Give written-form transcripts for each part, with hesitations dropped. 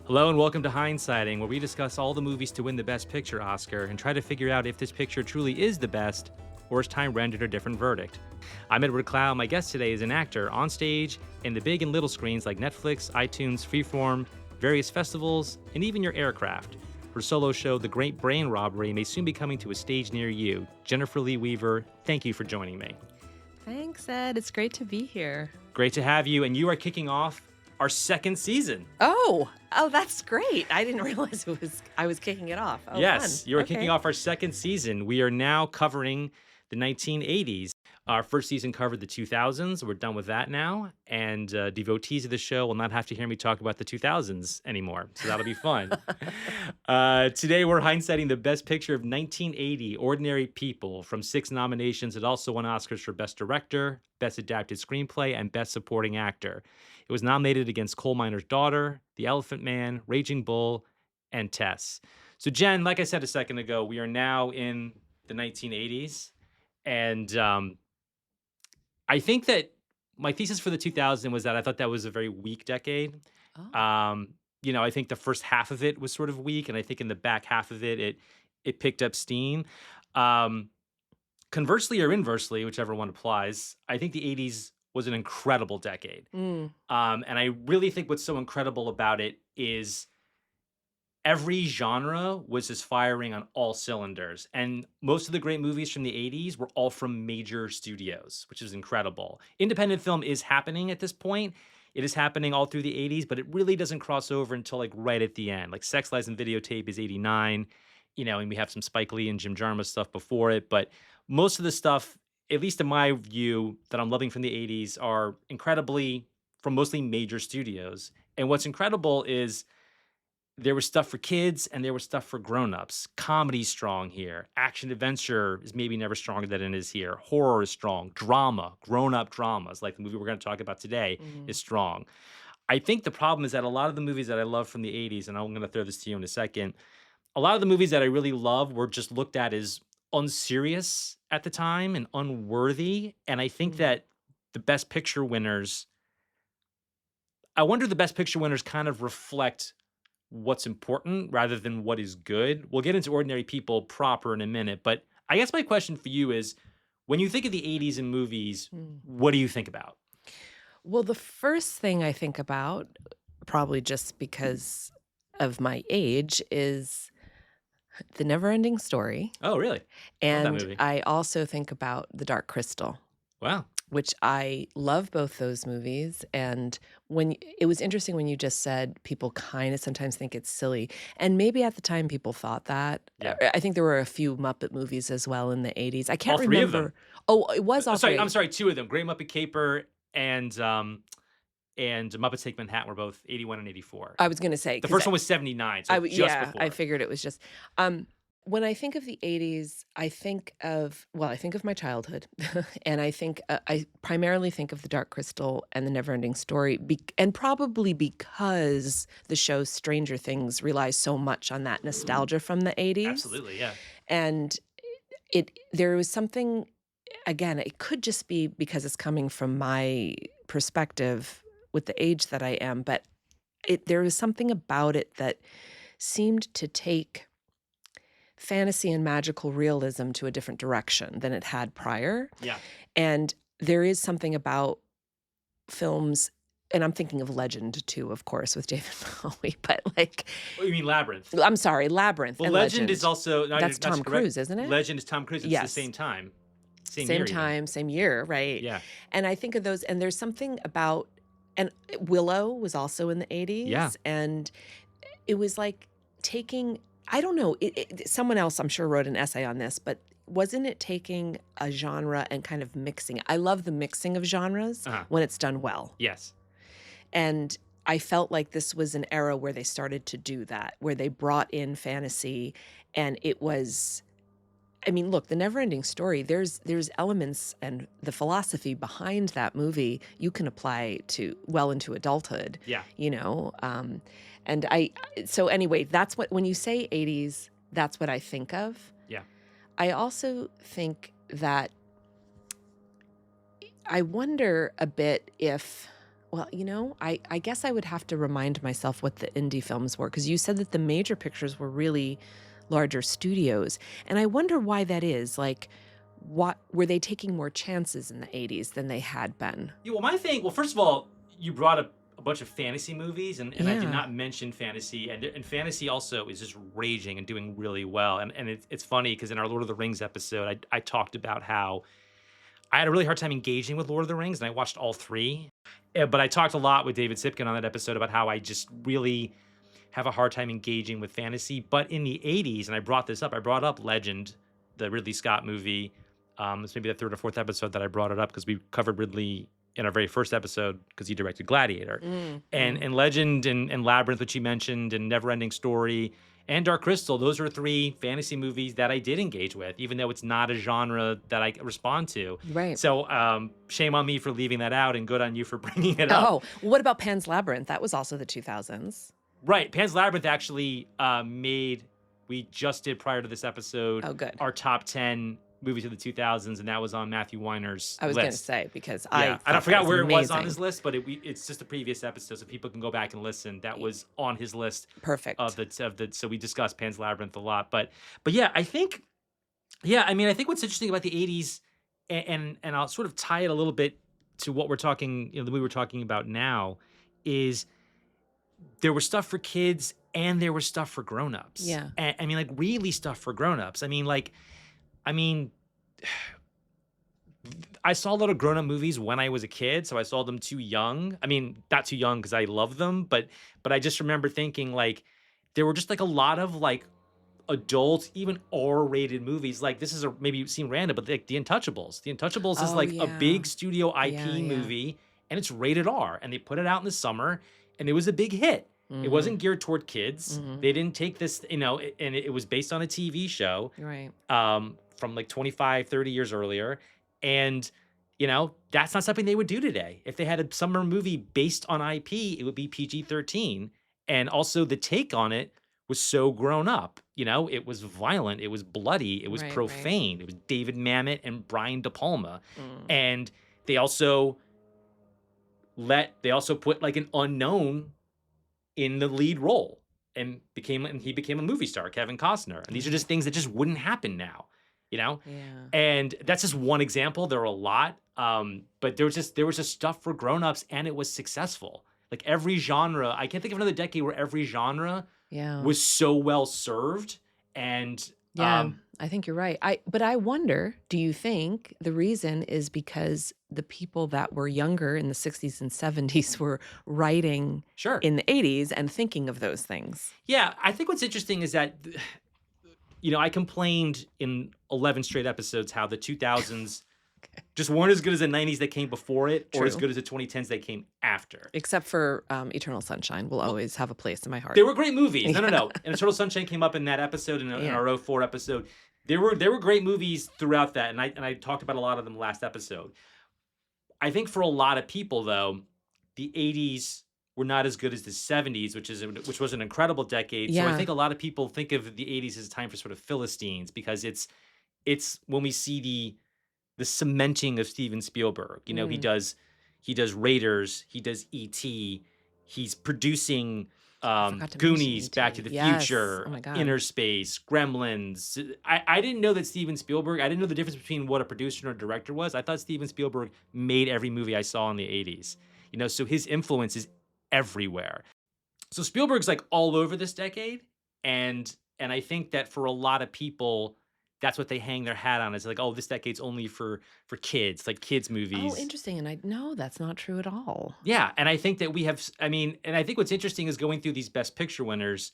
Hello and welcome to Hindsighting, where we discuss all the movies to win the Best Picture Oscar and try to figure out if this picture truly is the best or is time rendered a different verdict. I'm Edward Clow. My guest today is an actor on stage in the big and little screens like Netflix, iTunes, Freeform, various festivals, and even your aircraft. Her solo show, The Great Brain Robbery, may soon be coming to a stage near you. Jennifer Lee Weaver, thank you for joining me. Thanks, Ed. It's great to be here. Great to have you, and you are kicking off our second season. Oh, that's great. I didn't realize I was kicking it off. Oh, Yes, fun. you're Okay. kicking off our second season. We are now covering the 1980s. Our first season covered the 2000s. We're done with that now. And devotees of the show will not have to hear me talk about the 2000s anymore. So that'll be fun. Today, we're hindsighting the best picture of 1980, Ordinary People, from 6 nominations. It also won Oscars for Best Director, Best Adapted Screenplay, and Best Supporting Actor. It was nominated against Coal Miner's Daughter, The Elephant Man, Raging Bull, and Tess. So, Jen, like I said a second ago, we are now in the 1980s. And I think that my thesis for the 2000s was that I thought that was a very weak decade. Oh. I think the first half of it was sort of weak, and I think in the back half of it picked up steam. Conversely or inversely, whichever one applies, I think the 80s was an incredible decade. Mm. And I really think what's so incredible about it is every genre was just firing on all cylinders. And most of the great movies from the 80s were all from major studios, which is incredible. Independent film is happening at this point. It is happening all through the 80s, but it really doesn't cross over until like right at the end. Like Sex, Lies, and Videotape is 89, and we have some Spike Lee and Jim Jarmusch stuff before it. But most of the stuff, at least in my view, that I'm loving from the 80s are incredibly from mostly major studios. And what's incredible is there was stuff for kids and there was stuff for grown-ups. Comedy's strong here. Action adventure is maybe never stronger than it is here. Horror is strong. Drama, grown-up dramas, like the movie we're going to talk about today, is strong. I think the problem is that a lot of the movies that I love from the 80s, and I'm going to throw this to you in a second, a lot of the movies that I really love were just looked at as unserious at the time and unworthy. And I think that the Best Picture winners, I wonder the Best Picture winners kind of reflect what's important rather than what is good. We'll get into Ordinary People proper in a minute, but I guess my question for you is, when you think of the 80s in movies, what do you think about? Well, the first thing I think about, probably just because of my age, is The Never-Ending Story. Oh, really? Love that movie. And I also think about The Dark Crystal, Wow. which I love both those movies. And it was interesting when you just said people kind of sometimes think it's silly. And maybe at the time people thought that. Yeah. I think there were a few Muppet movies as well in the 80s. I can't All three of remember. them. Oh, it was all three. I'm sorry, 2 of them. Great Muppet Caper and Muppets Take Manhattan were both 81 and 84. I was going to say. The first one was 79, so just before. I figured it was just. When I think of the 80s, I think of my childhood. And I primarily think of The Dark Crystal and The Never-Ending Story. And probably because the show Stranger Things relies so much on that nostalgia from the 80s. Absolutely, yeah. And there was something, again, it could just be because it's coming from my perspective with the age that I am, but there was something about it that seemed to take fantasy and magical realism to a different direction than it had prior. Yeah. And there is something about films, and I'm thinking of Legend too, of course, with David Bowie, but like... Oh, you mean Labyrinth? I'm sorry, Labyrinth. Well, and Legend is also... That's Tom Cruise, isn't it? Legend is Tom Cruise. It's the Yes. same time. Same Same year, time, even. same year, right? Yeah. And I think of those, and there's something about... And Willow was also in the 80s. Yeah. And it was like taking... I don't know. Someone else, I'm sure, wrote an essay on this, but wasn't it taking a genre and kind of mixing it? I love the mixing of genres when it's done well. Yes. And I felt like this was an era where they started to do that, where they brought in fantasy, and it was... I mean, look, The Never-Ending Story, there's elements and the philosophy behind that movie you can apply to well into adulthood. Yeah. And so anyway, that's what, when you say 80s, that's what I think of. Yeah. I also think that I wonder a bit if Well, I guess I would have to remind myself what the indie films were because you said that the major pictures were really larger studios. And I wonder why that is. Like, what were they taking more chances in the 80s than they had been? Yeah, well, my thing, well, first of all, you brought up a bunch of fantasy movies, and I did Yeah. not mention fantasy, and fantasy also is just raging and doing really well. And it's funny because in our Lord of the Rings episode, I talked about how I had a really hard time engaging with Lord of the Rings, and I watched all three. But I talked a lot with David Sipkin on that episode about how I just really have a hard time engaging with fantasy. But in the 80s, and I brought this up, I brought up Legend, the Ridley Scott movie. It's maybe the third or fourth episode that I brought it up because we covered Ridley in our very first episode because he directed Gladiator. Mm. And Legend and Labyrinth, which you mentioned, and Neverending Story and Dark Crystal, those are three fantasy movies that I did engage with, even though it's not a genre that I respond to. Right. So shame on me for leaving that out, and good on you for bringing it up. Oh, what about Pan's Labyrinth? That was also the 2000s. Right. Pan's Labyrinth actually we just did prior to this episode, Oh, good. our top 10 movies of the 2000s, and that was on Matthew Weiner's I was going to list. say because Yeah, I don't forget where it was on amazing. his list, but it's just a previous episode, so people can go back and listen. That was on his list Perfect. of the. So we discussed Pan's Labyrinth a lot, but yeah, I think, yeah, I mean, I think what's interesting about the 80s, and I'll sort of tie it a little bit to what we're talking, the movie we're talking about now, is there was stuff for kids and there was stuff for grown-ups. Yeah. And, I mean, like really stuff for grown-ups. I mean, I saw a lot of grown-up movies when I was a kid, so I saw them too young. I mean, not too young because I love them, but I just remember thinking like there were just like a lot of like adult, even R-rated movies. Like this is maybe it seem random, but like The Untouchables. The Untouchables is Oh, like a yeah. big studio IP Yeah, yeah. movie, and it's rated R, and they put it out in the summer, and it was a big hit. It wasn't geared toward kids. Mhm. They didn't take this, and it was based on a TV show Right. from like 25, 30 years earlier. And, that's not something they would do today. If they had a summer movie based on IP, it would be PG-13. And also the take on it was so grown up. It was violent, it was bloody, it was Right, right. profane. It was David Mamet and Brian De Palma. Mm. And they also put like an unknown in the lead role and he became a movie star, Kevin Costner. And these are just things that just wouldn't happen now, Yeah. And that's just one example. There are a lot. But there was just stuff for grown-ups, and it was successful. Like every genre, I can't think of another decade where every genre Yeah. was so well served. And Yeah, I think you're right. But I wonder, do you think the reason is because the people that were younger in the 60s and 70s were writing sure. in the 80s and thinking of those things? Yeah, I think what's interesting is that, I complained in 11 straight episodes how the 2000s just weren't as good as the 90s that came before it, or as True. good as the 2010s that came after. Except for Eternal Sunshine will always have a place in my heart. They were great movies. No. And Eternal Sunshine came up in that episode, in Yeah. our 04 episode. There were great movies throughout that, and I talked about a lot of them last episode. I think for a lot of people, though, the 80s were not as good as the 70s, which was an incredible decade. So I Yeah. think a lot of people think of the 80s as a time for sort of Philistines, because it's when we see the cementing of Steven Spielberg. He does Raiders, he does E.T., he's producing forgot to mention Goonies, Back to E.T.. the Yes. Future, Oh my God. Inner Space, Gremlins. I didn't know that Steven Spielberg, I didn't know the difference between what a producer and a director was. I thought Steven Spielberg made every movie I saw in the 80s. So his influence is everywhere. So Spielberg's like all over this decade, and I think that for a lot of people, that's what they hang their hat on. It's like, oh, this decade's only for kids, like kids movies. Oh, interesting. And no, that's not true at all. Yeah, and I think that and I think what's interesting is going through these Best Picture winners,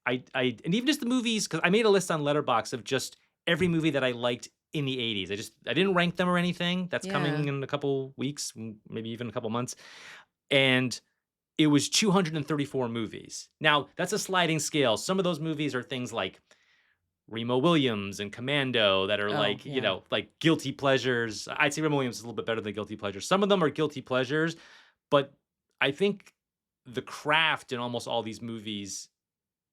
and even just the movies, because I made a list on Letterboxd of just every movie that I liked in the 80s. I didn't rank them or anything. That's coming Yeah. in a couple weeks, maybe even a couple months. And it was 234 movies. Now, that's a sliding scale. Some of those movies are things like Remo Williams and Commando that are like, yeah. like guilty pleasures. I'd say Remo Williams is a little bit better than guilty pleasures. Some of them are guilty pleasures, but I think the craft in almost all these movies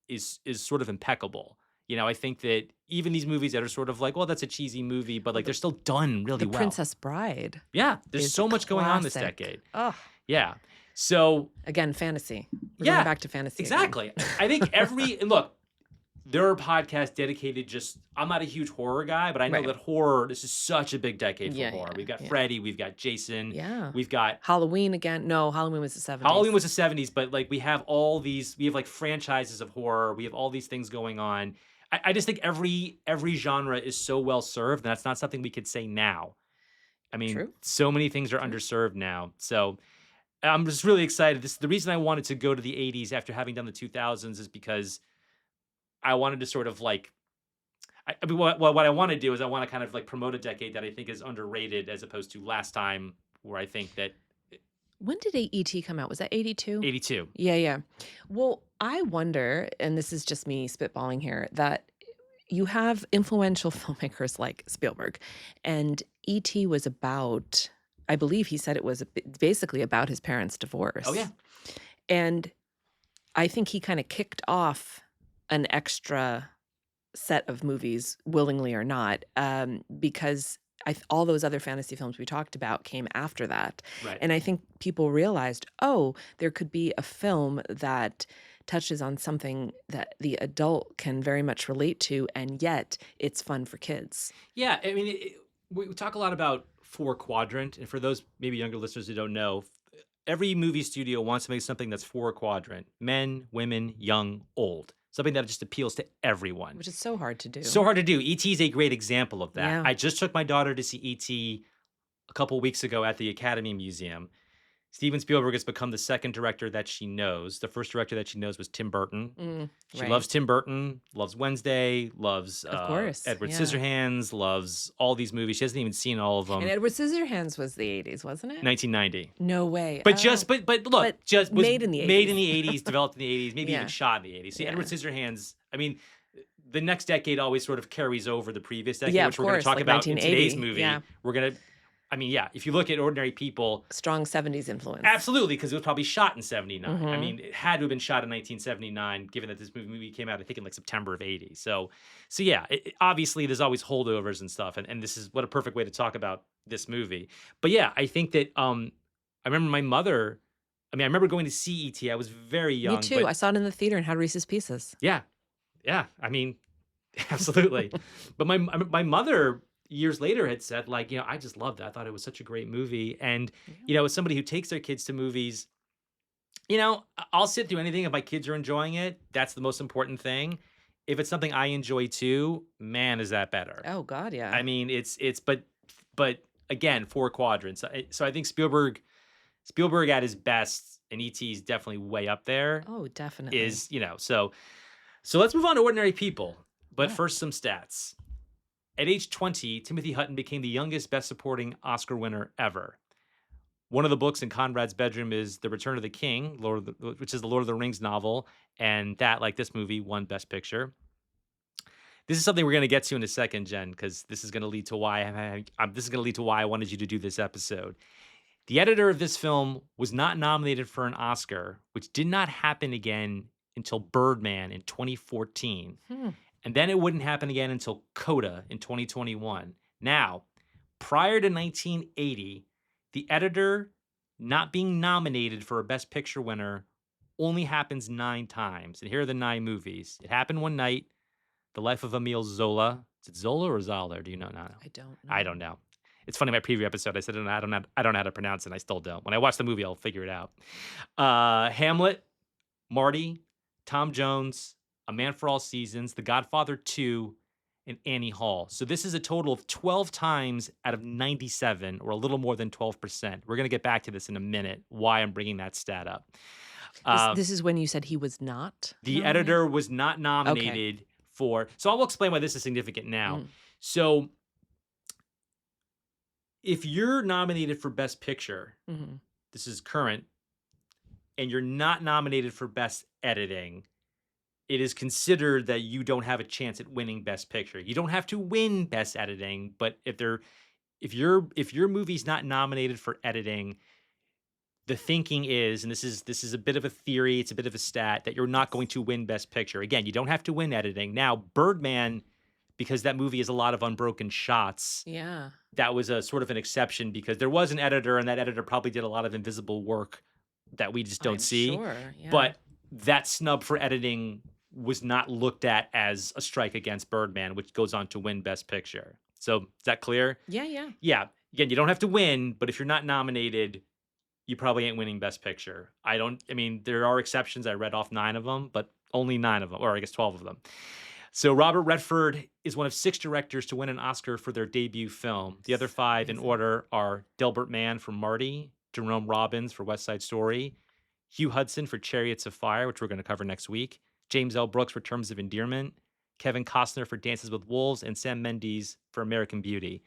is sort of impeccable. I think that even these movies that are sort of like, well, that's a cheesy movie, but like they're still done really The well. Princess Bride. Yeah, there's is so a much going on this classic. decade. Oh, Yeah. So Again, fantasy. We're going yeah, back to fantasy again. exactly. I think and look, there are podcasts dedicated just I'm not a huge horror guy, but I know Right. that horror, this is such a big decade for Yeah, horror. yeah, We've got yeah. Freddy, we've got Jason, Yeah. we've got Halloween again. No, Halloween was the 70s. Halloween was the 70s, but like we have like franchises of horror. We have all these things going on. I just think every genre is so well served, and that's not something we could say now. I mean, True. so many things are True. underserved now. So I'm just really excited. The reason I wanted to go to the 80s after having done the 2000s is because I wanted to sort of like I mean, what I want to do is I want to kind of like promote a decade that I think is underrated as opposed to last time where I think that When did E.T. come out? Was that 82? 82. Yeah, yeah. Well, I wonder, and this is just me spitballing here, that you have influential filmmakers like Spielberg, and E.T. was about, I believe he said it was basically about his parents' divorce. Oh yeah. And I think he kind of kicked off an extra set of movies, willingly or not, because all those other fantasy films we talked about came after that. Right. And I think people realized, oh, there could be a film that touches on something that the adult can very much relate to, and yet it's fun for kids. Yeah, I mean, we talk a lot about four quadrant, and for those maybe younger listeners who don't know, every movie studio wants to make something that's four quadrant: men, women, young, old. Something that just appeals to everyone. Which is so hard to do. So hard to do. E.T. is a great example of that. Yeah. I just took my daughter to see E.T. a couple weeks ago at the Academy Museum. Steven Spielberg has become the second director that she knows. The first director that she knows was Tim Burton. She loves Tim Burton, loves Wednesday, loves Of course, Edward yeah. Scissorhands, loves all these movies. She hasn't even seen all of them. And Edward Scissorhands was the 80s, wasn't it? 1990. No way. But Oh. look, just was made in the 80s. Made in the 80s, developed in the 80s, maybe Yeah. even shot in the 80s. See, Yeah. Edward Scissorhands, I mean, the next decade always sort of carries over the previous decade, Yeah, which of we're going to course, talk like about in 1980, today's movie. yeah. We're going to, I mean, yeah, if you look at Ordinary People, Strong 70s influence. absolutely, because it was probably shot in 79. I Mhm. mean, it had to have been shot in 1979, given that this movie came out, I think, in like September of 80. So yeah, obviously there's always holdovers and stuff, and this is what a perfect way to talk about this movie. But yeah, I think that I remember my mother, I remember going to see E.T. I was very young. Me too. but- I saw it in the theater and had Reese's Pieces. yeah. I mean, absolutely. But my mother years later had said, like, I just loved it. I thought it was such a great movie. And, as somebody who takes their kids to movies, I'll sit through anything if my kids are enjoying it. That's the most important thing. If it's something I enjoy too, man, is that better. Oh God, yeah. I mean, but again, four quadrants. So I think Spielberg at his best, and E.T. is definitely way up there. Oh, definitely. Is, so let's move on to Ordinary People. But Yeah. first, some stats. At age 20, Timothy Hutton became the youngest Best Supporting Oscar winner ever. One of the books in Conrad's bedroom is The Return of the King, which is the Lord of the Rings novel, and that, like this movie, won Best Picture. This is something we're going to get to in a second, Jen, because this is going to lead to why I wanted you to do this episode. The editor of this film was not nominated for an Oscar, which did not happen again until Birdman in 2014. And then it wouldn't happen again until Coda in 2021. Now, prior to 1980, the editor not being nominated for a Best Picture winner only happens 9 times. And here are the 9 movies. It happened one night. The Life of Emile Zola. Is it Zola or Zoller? Do you know? No. I don't know. It's funny, my preview episode, I said I don't know how to pronounce it, and I still don't. When I watch the movie, I'll figure it out. Hamlet, Marty, Tom Jones, A Man for All Seasons, The Godfather 2, and Annie Hall. So this is a total of 12 times out of 97, or a little more than 12%. We're going to get back to this in a minute, why I'm bringing that stat up. This is when you said he was not The nominated? editor was not nominated for... So I will explain why this is significant now. So if you're nominated for Best Picture, this is current, and you're not nominated for Best Editing, it is considered that you don't have a chance at winning Best Picture. You don't have to win Best Editing, but if your movie's not nominated for editing, the thinking is, and this is a bit of a theory, it's a bit of a stat, that you're not going to win Best Picture. Again, you don't have to win editing. Now, Birdman, because that movie has a lot of unbroken shots, Yeah. that was a sort of an exception because there was an editor, and that editor probably did a lot of invisible work that we just don't I'm see. sure. Yeah. But that snub for editing was not looked at as a strike against Birdman, which goes on to win Best Picture. So is that clear? Yeah, yeah. Yeah. Again, you don't have to win, but if you're not nominated, you probably ain't winning Best Picture. I mean, there are exceptions. I read off 9 of them, but only 9 of them, or I guess 12 of them. So Robert Redford is one of 6 directors to win an Oscar for their debut film. The other 5 in Amazing. order are Delbert Mann for Marty, Jerome Robbins for West Side Story, Hugh Hudson for Chariots of Fire, which we're going to cover next week, James L. Brooks for Terms of Endearment, Kevin Costner for Dances with Wolves, and Sam Mendes for American Beauty.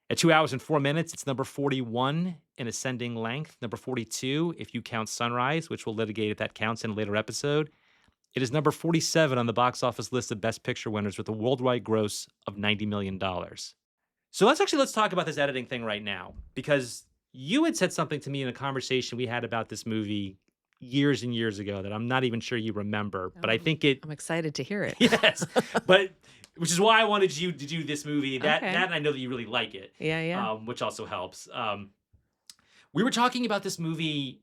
At 2 hours and 4 minutes, it's number 41 in ascending length. Number 42, if you count Sunrise, which we'll litigate if that counts in a later episode. It is number 47 on the box office list of Best Picture winners with a worldwide gross of $90 million. So let's talk about this editing thing right now, because you had said something to me in a conversation we had about this movie years and years ago that I'm not even sure you remember, but I think it, I'm excited to hear it. yes, but which is why I wanted you to do this movie. That Okay. and I know that you really like it, Yeah, yeah. which also helps. We were talking about this movie.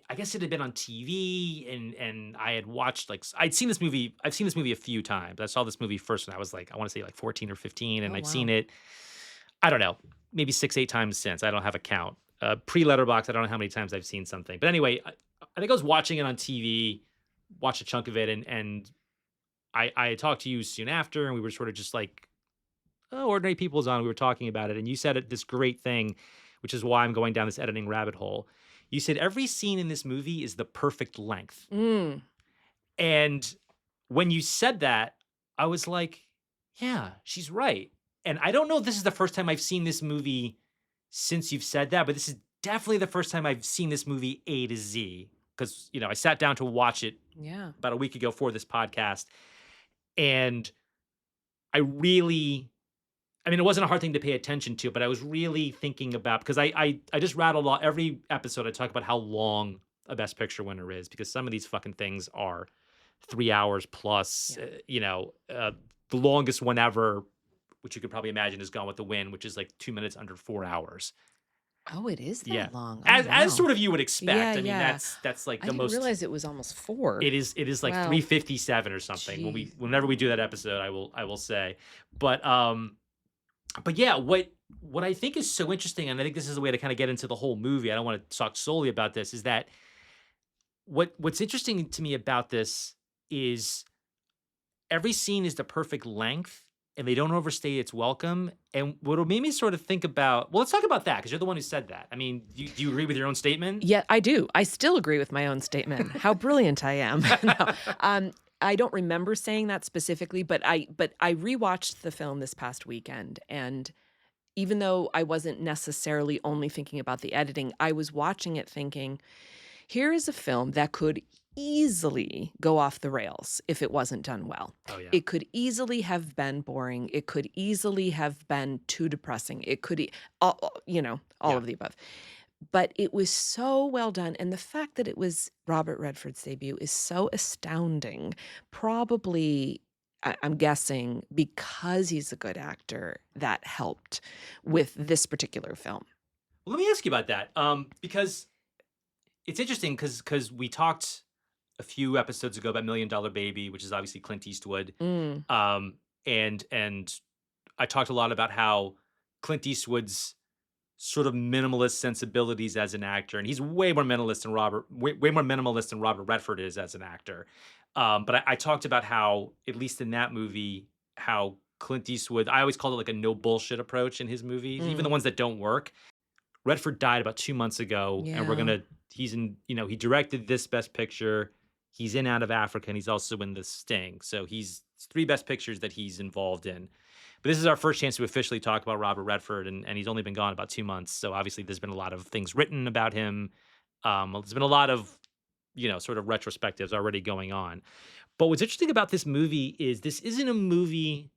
I guess it had been on TV, and I had watched I'd seen this movie. I've seen this movie a few times. I saw this movie first when I was I want to say 14 or 15, and Oh, I've wow. seen it. I don't know, maybe 6, 8 times since. I don't have a count. Pre-Letterboxd, I don't know how many times I've seen something. But anyway, I think I was watching it on TV, watched a chunk of it, and I talked to you soon after, and we were sort of just Ordinary People's on. We were talking about it, and you said this great thing, which is why I'm going down this editing rabbit hole. You said every scene in this movie is the perfect length. Mm. And when you said that, I was like, yeah, she's right. And I don't know if this is the first time I've seen this movie since you've said that, but this is definitely the first time I've seen this movie A to Z. Because, I sat down to watch it Yeah. about a week ago for this podcast. And it wasn't a hard thing to pay attention to, but I was really thinking about, because I just rattled off every episode. I talk about how long a Best Picture winner is, because some of these fucking things are 3 hours plus. The longest one ever, which you could probably imagine, is Gone with the Wind, which is 2 minutes under 4 hours. Oh, it is that Yeah. long. Oh, As wow. sort of you would expect. Yeah, I mean, yeah. that's I the didn't most. realize it was almost 4. It is Wow. 3:57 or something. Jeez. Whenever we do that episode, I will say. But yeah, what I think is so interesting, and I think this is a way to kind of get into the whole movie. I don't want to talk solely about this. Is that what's interesting to me about this is every scene is the perfect length, and they don't overstay its welcome. And what made me sort of think about, well, let's talk about that, because you're the one who said that. I mean, do you agree with your own statement? Yeah, I do. I still agree with my own statement. How brilliant I am. No, I don't remember saying that specifically, but I rewatched the film this past weekend, and even though I wasn't necessarily only thinking about the editing, I was watching it thinking, here is a film that could easily go off the rails if it wasn't done well. Oh yeah. It could easily have been boring. It could easily have been too depressing. It could, all Yeah. of the above. But it was so well done. And the fact that it was Robert Redford's debut is so astounding. Probably, I'm guessing, because he's a good actor, that helped with this particular film. Well, let me ask you about that, because it's interesting, because we talked a few episodes ago about Million Dollar Baby, which is obviously Clint Eastwood, Mm. and I talked a lot about how Clint Eastwood's sort of minimalist sensibilities as an actor, and he's way more minimalist than way more minimalist than Robert Redford is as an actor. But I talked about how, at least in that movie, how Clint Eastwood, I always called it a no bullshit approach in his movies, even the ones that don't work. Redford died about 2 months ago, and Yeah. he's in, he directed this Best Picture. He's in Out of Africa, and he's also in The Sting. So it's 3 Best Pictures that he's involved in. But this is our first chance to officially talk about Robert Redford, and he's only been gone about 2 months. So obviously there's been a lot of things written about him. There's been a lot of, sort of retrospectives already going on. But what's interesting about this movie is this isn't a movie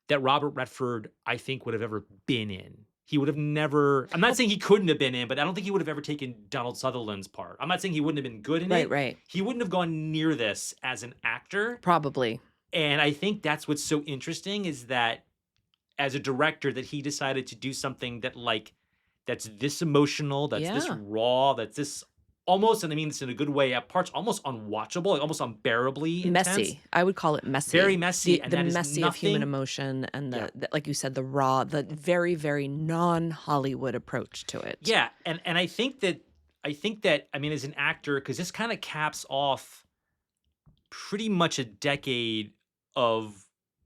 that Robert Redford, I think, would have ever been in. He would have never, I'm not saying he couldn't have been in, but I don't think he would have ever taken Donald Sutherland's part. I'm not saying he wouldn't have been good in it. Right. He wouldn't have gone near this as an actor. Probably. And I think that's what's so interesting, is that as a director, that he decided to do something that that's this emotional, that's this Yeah. raw, that's this almost, and I mean this in a good way, at parts almost unwatchable, like almost unbearably intense, Messy. I would call it very messy. messy, and The that is messy of human nothing. emotion and Yeah. the like you said, the raw, the very, very non-Hollywood approach to it. Yeah, and I think that I mean, as an actor, because this kinda caps off pretty much a decade of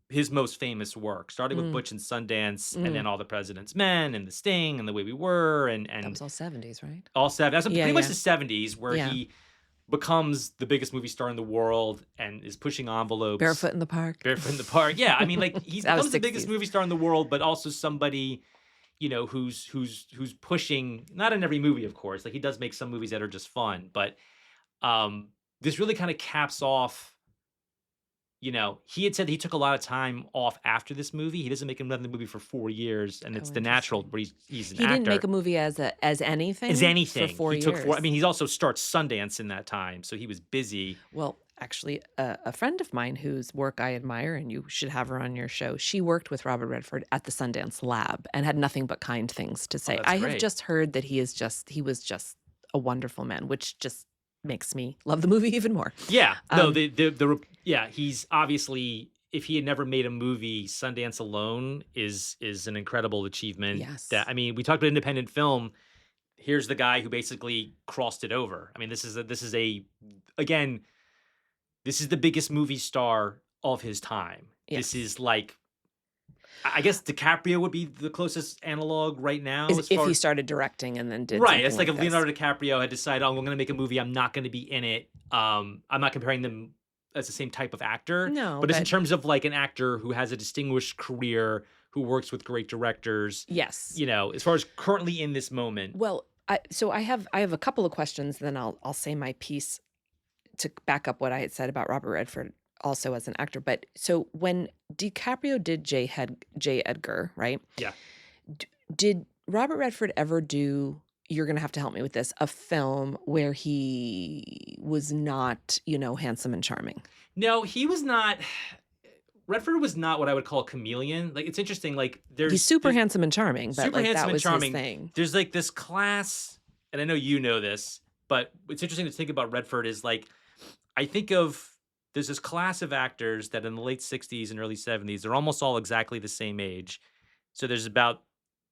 his most famous work, starting with Mm, Butch and Sundance, and mm. then All the President's Men, and The Sting, and The Way We Were, That and was all 70s, right? all 7 that's Yeah, pretty much yeah, the '70s where yeah. he becomes the biggest movie star in the world and is pushing envelopes, Barefoot in the Park. Barefoot in the Park. Yeah, I mean, like, he That was becomes the biggest 60s. movie star in the world, but also somebody, who's pushing not in every movie, of course, like, he does make some movies that are just fun, but, um, this really kinda caps off he had said he took a lot of time off after this movie. He doesn't make another movie for 4 years, and it's Oh, the natural interesting. where he's an He didn't make actor. a movie as As anything for anything, 4 he took 4 I years. mean, he's also starts Sundance in that time, so he was busy. Well, actually, a friend of mine whose work I admire, and you should have her on your show, she worked with Robert Redford at the Sundance Lab and had nothing but kind things to Oh, say. that's I have great. just heard that he was just a wonderful man, which just makes me love the movie even more. Yeah, no, Um, yeah, he's obviously if he had never made a movie, Sundance alone is an incredible achievement yes. that I mean, we talked about independent film. Here's the guy who basically crossed it over. I mean, again, this is the biggest movie star of his time. This Yes. is like I guess DiCaprio would be the closest analog right now Is as if far he as started directing and then did right. something It's like like if this. Leonardo DiCaprio had decided, "Oh, I'm gonna make a movie, I'm not gonna be in it." I'm not comparing them as the same type of actor, No, but it's in but terms of like an actor who has a distinguished career, who works with great directors, yes. as far as currently in this moment. Well, I have a couple of questions, then I'll say my piece to back up what I had said about Robert Redford also as an actor. But so when DiCaprio did J. Edgar, right? Yeah. Did Robert Redford ever do? You're gonna have to help me with this. A film where he was not, handsome and charming. No, he was not Redford was not what I would call a chameleon. Like, it's interesting, like, He's super handsome and charming, but super like handsome that and was his charming. thing. There's like this class, and I know you know this, but it's interesting to think about Redford is like I think of there's this class of actors that in the late 60s and early 70s, they're almost all exactly the same age. So there's about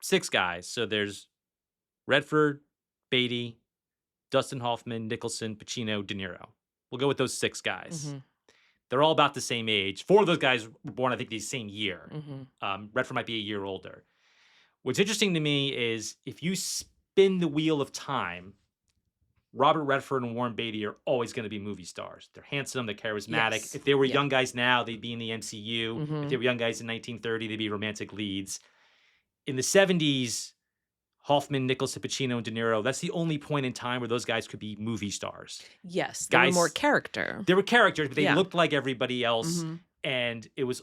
6 guys. So there's Redford, Beatty, Dustin Hoffman, Nicholson, Pacino, De Niro. We'll go with those 6 guys. Hmm. They're all about the same age. 4 of those guys were born, I think, the same year. Hmm. Redford might be a year older. What's interesting to me is if you spin the wheel of time, Robert Redford and Warren Beatty are always going to be movie stars. They're handsome, they're charismatic. Yes. If they were Yeah. young guys now, they'd be in the MCU. If Hmm. they were young guys in 1930, they'd be romantic leads. In the 70s, Hoffman, Nicholson, Pacino, and De Niro, that's the only point in time where those guys could be movie stars. Yes, there were more Guys, character. they were characters, but they Yeah. looked like everybody else. Hmm. And it was,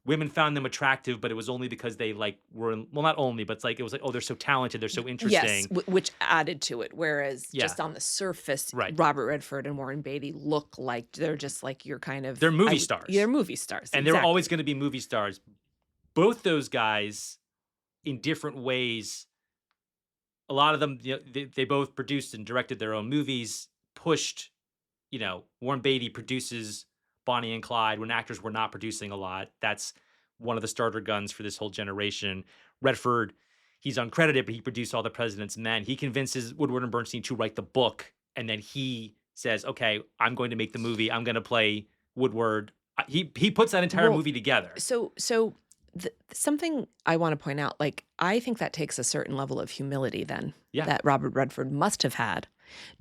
women found them attractive, but it was only because they like well, not only, but it's like, it was like, oh, they're so talented. They're so Yes, interesting. which added to it. Whereas Yeah. just on the surface, Right. Robert Redford and Warren Beatty look like they're just like your kind of They're movie stars. They're movie stars, And they were exactly. always going to be movie stars. Both those guys, in different ways, a lot of them, they both produced and directed their own movies, pushed, Warren Beatty produces Bonnie and Clyde when actors were not producing a lot. That's one of the starter guns for this whole generation. Redford, he's uncredited, but he produced All the President's Men. He convinces Woodward and Bernstein to write the book, and then he says, okay, I'm going to make the movie. I'm going to play Woodward. He puts that entire Well, movie together. So something I want to point out, like I think that takes a certain level of humility then Yeah. that Robert Redford must have had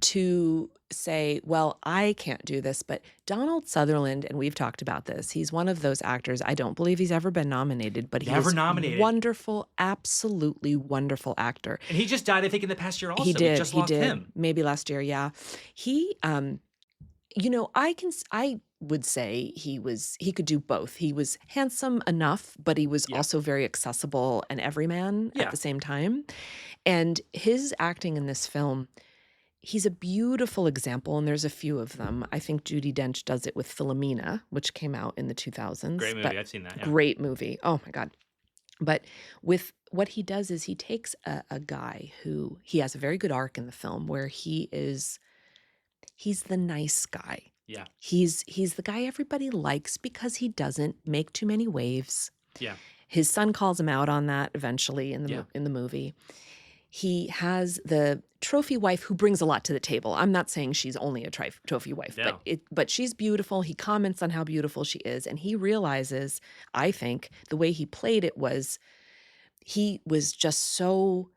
to say, well, I can't do this, but Donald Sutherland, and we've talked about this, he's one of those actors, I don't believe he's ever been nominated, but he Never is nominated. wonderful, absolutely wonderful actor. And he just died, I think, in the past year also. He We did. just He lost did. him. Maybe last year. Yeah. He, I would say he could do both. He was handsome enough, but he was Yeah. also very accessible and everyman Yeah. at the same time. And his acting in this film, he's a beautiful example, and there's a few of them. I think Judi Dench does it with Philomena, which came out in the 2000s. Great movie. but I've seen that. Yeah. great movie. Oh my God. But with what he does is he takes a guy who he has a very good arc in the film where he's the nice guy. Yeah. He's the guy everybody likes because he doesn't make too many waves. Yeah. His son calls him out on that eventually in the Yeah. in the movie. He has the trophy wife who brings a lot to the table. I'm not saying she's only a trophy wife, No. but she's beautiful. He comments on how beautiful she is, and he realizes, I think, the way he played it was he was just so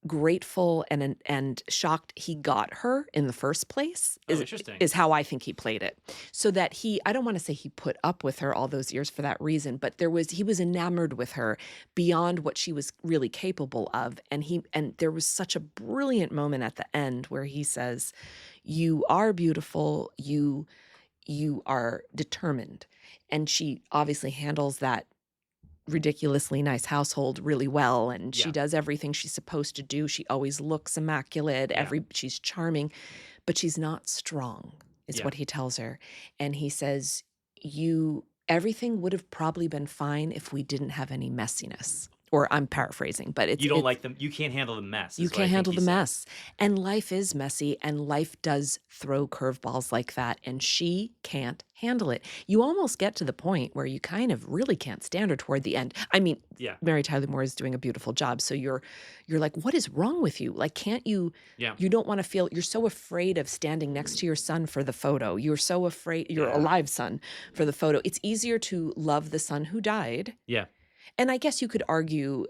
grateful and shocked he got her in the first place Oh, interesting. is how I think he played it. So that I don't want to say he put up with her all those years for that reason, but he was enamored with her beyond what she was really capable of. And there was such a brilliant moment at the end where he says, "You are beautiful, you are determined." And she obviously handles that ridiculously nice household really well, and she Yeah. does everything she's supposed to do. She always looks immaculate. Yeah. She's charming, but she's not strong, is Yeah. what he tells her. And he says, everything would have probably been fine if we didn't have any messiness. Or I'm paraphrasing, but You don't like them. You can't handle the mess. you is what I can't think handle he the said. mess. And life is messy, and life does throw curveballs like that, and she can't handle it. You almost get to the point where you kind of really can't stand her toward the end. I mean, Yeah. Mary Tyler Moore is doing a beautiful job, so you're like, what is wrong with you? Like, can't you Yeah. you don't want to feel, you're so afraid of standing next to your son for the photo. You're so afraid, your Yeah. alive son, for the photo. It's easier to love the son who died. Yeah. And I guess you could argue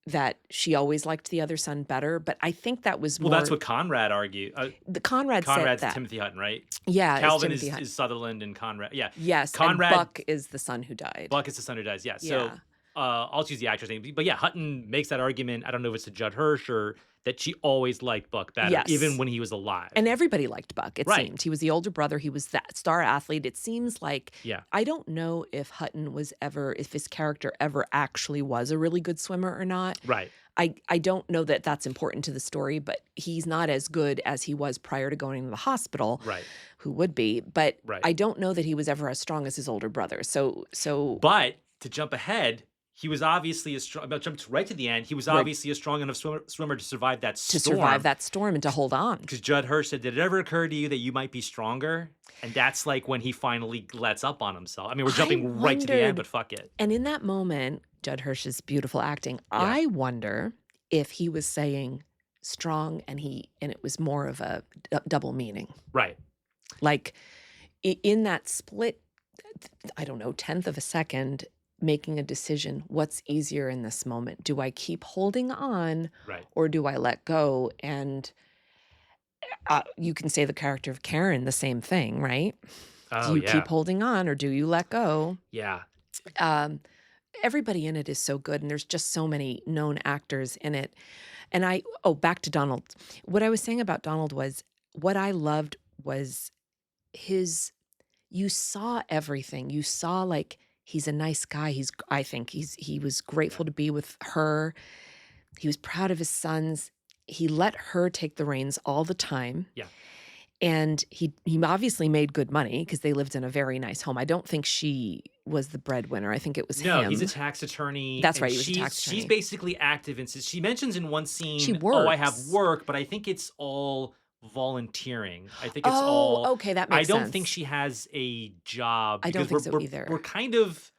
that she always liked the other son better, but I think that was Well, more that's what Conrad argued. the Conrad Conrad's said that. Timothy Hutton, right? Yeah, it's Calvin Timothy Hutton. is Sutherland and Conrad. Yeah. Yes, Conrad- and Buck is the son who died. Buck is the son who dies. Yeah. Yeah. So I'll choose the actor's name. But yeah, Hutton makes that argument. I don't know if it's to Judd Hirsch or that she always liked Buck better, Yes. even when he was alive. And everybody liked Buck, it Right. seemed. He was the older brother. He was that star athlete. It seems like, Yeah. I don't know if if his character ever actually was a really good swimmer or not. Right. I don't know that that's important to the story, but he's not as good as he was prior to going to the hospital. Right. Who would be? But Right. I don't know that he was ever as strong as his older brother. So But to jump ahead, he was obviously a strong. Jumped right to the end. He was Right. obviously a strong enough swimmer to survive that to storm. survive that storm and to hold on. Because Judd Hirsch said, "Did it ever occur to you that you might be stronger?" And that's like when he finally lets up on himself. I mean, we're I jumping right to the end, wondered- but fuck it. And in that moment, Judd Hirsch's beautiful acting, I wonder if he was saying strong and it was more of a double meaning. Right. Like in that split, I don't know, 10th of a second, making a decision, what's easier in this moment? Do I keep holding on Right. or do I let go? And you can say the character of Karen, the same thing, right? Oh, Do you yeah. keep holding on or do you let go? Yeah. Everybody in it is so good, and there's just so many known actors in it. And back to Donald. What I was saying about Donald was what I loved was you saw everything. You saw like he's a nice guy. I think he was grateful to be with her. He was proud of his sons. He let her take the reins all the time. Yeah. And he obviously made good money because they lived in a very nice home. I don't think she was the breadwinner. I think it was No, him. he's a tax attorney. That's and right, he was a tax She's attorney. basically active, and she mentions in one scene, She "Oh, I have works. work," but I think it's all volunteering. I think it's all. Okay, that I makes don't sense. think she has a job. I don't because think so we're, either. We're kind of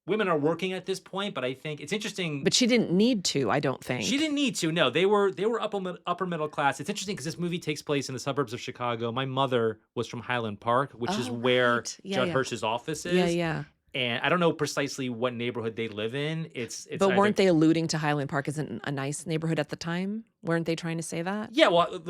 women are working at this point, but I think it's interesting. But she didn't need to, I don't think. She didn't need to. No, they were upper middle class. It's interesting because this movie takes place in the suburbs of Chicago. My mother was from Highland Park, which is Oh, where right. Yeah, Judd yeah. Hirsch's office is. Yeah, yeah. And I don't know precisely what neighborhood they live in. It's But either- weren't they alluding to Highland Park isn't a nice neighborhood at the time? Weren't they trying to say that? Yeah, well,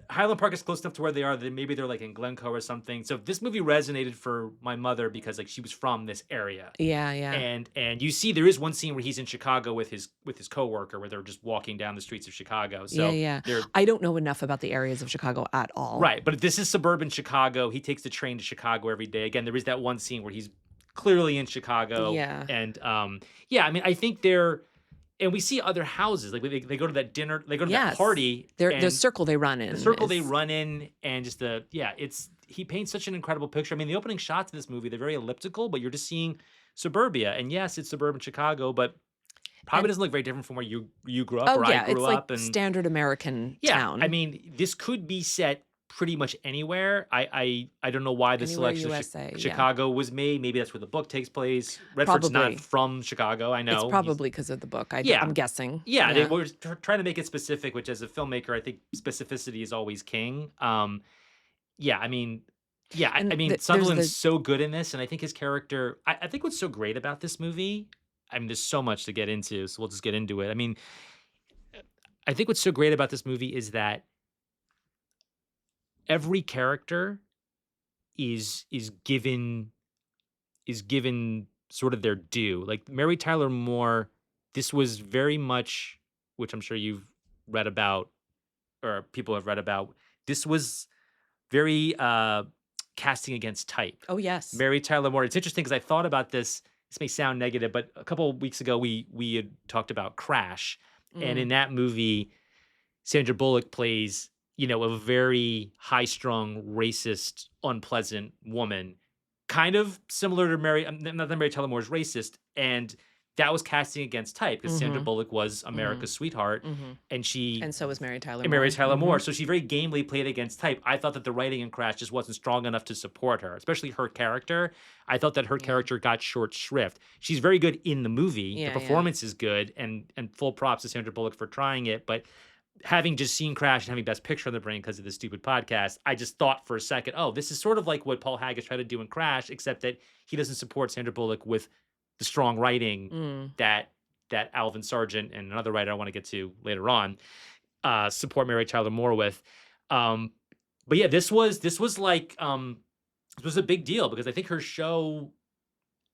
Highland Park is close enough to where they are that maybe they're like in Glencoe or something. So this movie resonated for my mother because like she was from this area. Yeah, yeah. And you see there is one scene where he's in Chicago with his coworker where they're just walking down the streets of Chicago. So yeah. they're I don't know enough about the areas of Chicago at all. right, but this is suburban Chicago. He takes the train to Chicago every day. Again, there is that one scene where he's clearly in Chicago. Yeah. And yeah, I mean, I think they're and we see other houses. Like they go to that dinner, they go to that Yes. party. The and circle they run in. the circle they is- run in and just he paints such an incredible picture. I mean, the opening shots of this movie, they're very elliptical, but you're just seeing suburbia. And yes, it's suburban Chicago, but probably doesn't look very different from where you grew up Oh, or I yeah, it's grew like up, and standard American yeah, I town. mean, this could be set pretty much anywhere. I don't know why the Anywhere selection of USA, yeah. Chicago was made. Maybe that's where the book takes place. Redford's not Probably. from Chicago. I It's know he's probably because of the book, yeah, I'm guessing. yeah. They Yeah. were trying to make it specific, which as a filmmaker, I think specificity is always king. Yeah, I mean, yeah, I And mean, there's Sutherland's the so good in this, and I think his character. I think what's so great about this movie. I mean, there's so much to get into, so we'll just get into it. I mean, I think what's so great about this movie is that every character is given sort of their due. Like Mary Tyler Moore, this was very much, which I'm sure you've read about or people have read about. This was very casting against type. Oh, yes. Mary Tyler Moore. It's interesting because I thought about this. This may sound negative, but a couple of weeks ago we had talked about Crash, and Mm. in that movie, Sandra Bullock plays, a very high-strung, racist, unpleasant woman, kind of similar to not that Mary Tyler Moore is racist, and that was casting against type because Sandra Mhm. Bullock was Mhm. America's sweetheart, Mhm. and she And so was Mary Tyler and Mary Moore. Tyler Moore, Mhm. so she very gamely played against type. I thought that the writing in Crash just wasn't strong enough to support her, especially her character. I thought that her Yeah. character got short shrift. She's very good in the movie. The Yeah, yeah. performance is good, and full props to Sandra Bullock for trying it, but having just seen Crash and having Best Picture on the brain because of this stupid podcast, I just thought for a second, oh, this is sort of like what Paul Haggis tried to do in Crash, except that he doesn't support Sandra Bullock with the strong writing Mm. that Alvin Sargent and another writer I want to get to later on support Mary Tyler Moore with. Um, but yeah, this was like this was a big deal because I think her show,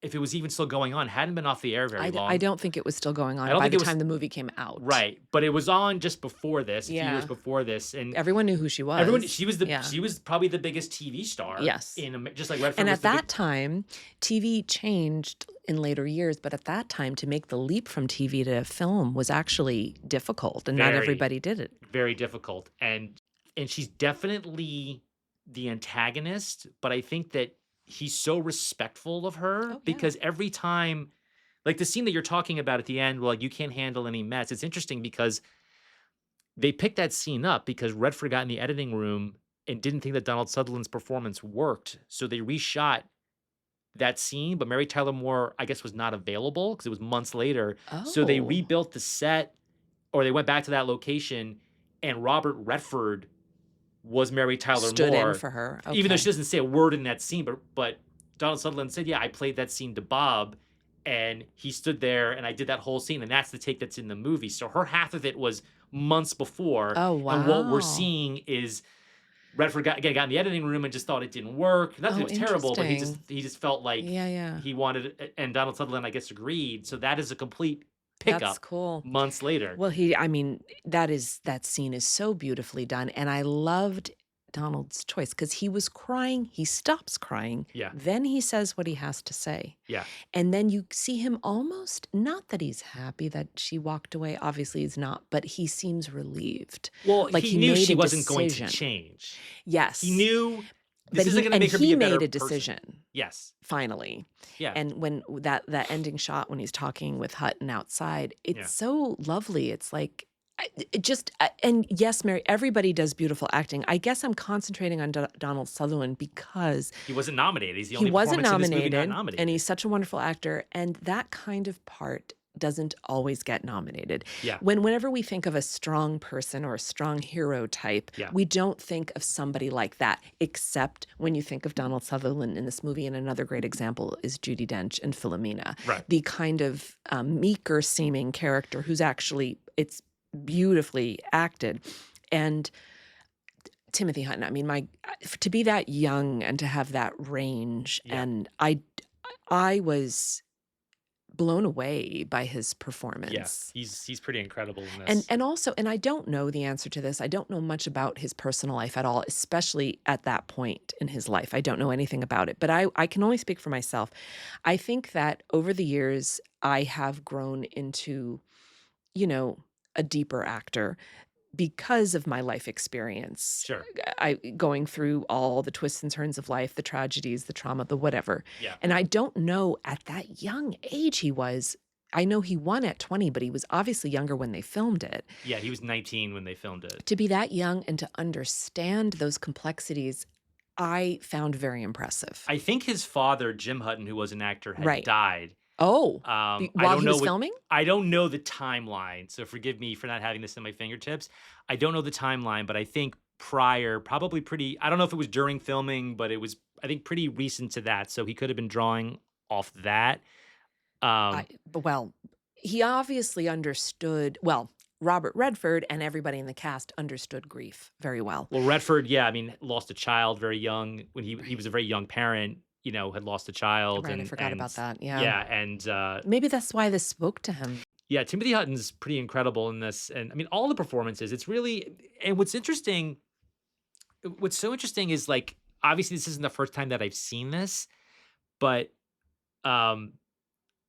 if it was even still going on, hadn't been off the air very long. I don't think it was still going I on don't by think the it was time the movie came out. right, but it was on just before this, a few years Yeah. before this, and Everyone knew who she was. everyone she was Yeah. she was probably the biggest TV star. Yes. Just like Redford And was at the that time, TV changed in later years, but at that time, to make the leap from TV to film was actually difficult, and not Very. everybody did it. very difficult, and she's definitely the antagonist, but I think that he's so respectful of her Oh, yeah. because every time, like the scene that you're talking about at the end, well, you can't handle any mess. It's interesting because they picked that scene up because Redford got in the editing room and didn't think that Donald Sutherland's performance worked, so they reshot that scene, but Mary Tyler Moore, I guess, was not available because it was months later. So they Oh. rebuilt the set, or they went back to that location, and Robert Redford was Mary Tyler Stood Moore. in for her. Even though Okay. she doesn't say a word in that scene, but Donald Sutherland said, "Yeah, I played that scene to Bob, and he stood there, and I did that whole scene, and that's the take that's in the movie." So her half of it was months before, Oh, and what we're wow. seeing is Redford got in the editing room and just thought it didn't work. Not that Oh, it was terrible, but interesting. he just felt like Yeah, yeah. he wanted, and Donald Sutherland, I guess, agreed. So that is a complete pickup That's cool. months later. Well, I mean, that scene is so beautifully done, and I loved Donald's choice because he was crying, he stops crying, Yeah. then he says what he has to say. Yeah. And then you see him almost, not that he's happy that she walked away, obviously he's not, but he seems relieved. Well, Like he he knew made she a wasn't going to decision. change. Yes. He knew this But isn't going to make her be he a better made a person. decision Yes. finally. Yeah. And when that ending shot when he's talking with Hutton outside, it's Yeah. so lovely. It's like it just and yes, Mary, everybody does beautiful acting. I guess I'm concentrating on Donald Sutherland because He wasn't nominated. He's the he only wasn't performance in this movie not nominated, nominated. and he's such a wonderful actor. And that kind of part doesn't always get nominated. Yeah. Whenever we think of a strong person or a strong hero type, Yeah. we don't think of somebody like that, except when you think of Donald Sutherland in this movie. And another great example is Judi Dench in Philomena. Right. The kind of meeker seeming character who's actually, it's beautifully acted. And Timothy Hutton, I mean, to be that young and to have that range, Yeah. and I was blown away by his performance. Yes. He's pretty incredible in this. And also, and I don't know the answer to this. I don't know much about his personal life at all, especially at that point in his life. I don't know anything about it, but I can only speak for myself. I think that over the years, I have grown into, a deeper actor because of my life experience. Sure. Going through all the twists and turns of life, the tragedies, the trauma, the whatever. Yeah. And I don't know at that young age he was I know he won at 20, but he was obviously younger when they filmed it. Yeah, he was 19 when they filmed it. To be that young and to understand those complexities, I found very impressive. I think his father, Jim Hutton, who was an actor, had Right. died. Oh, I while don't he know was what filming? I don't know the timeline, so forgive me for not having this in my fingertips. I don't know the timeline, but I think prior, probably pretty I don't know if it was during filming, but it was I think pretty recent to that, so he could have been drawing off that. I Um, well, he obviously understood well, Robert Redford and everybody in the cast understood grief very well. well, Redford, yeah, I mean, lost a child very young when he Right. was a very young parent, had lost a child Right, I forgot and about that, yeah. yeah, and Maybe that's why this spoke to him. yeah, Timothy Hutton's pretty incredible in this, and I mean, all the performances. It's really and what's so interesting is like obviously this isn't the first time that I've seen this, but um,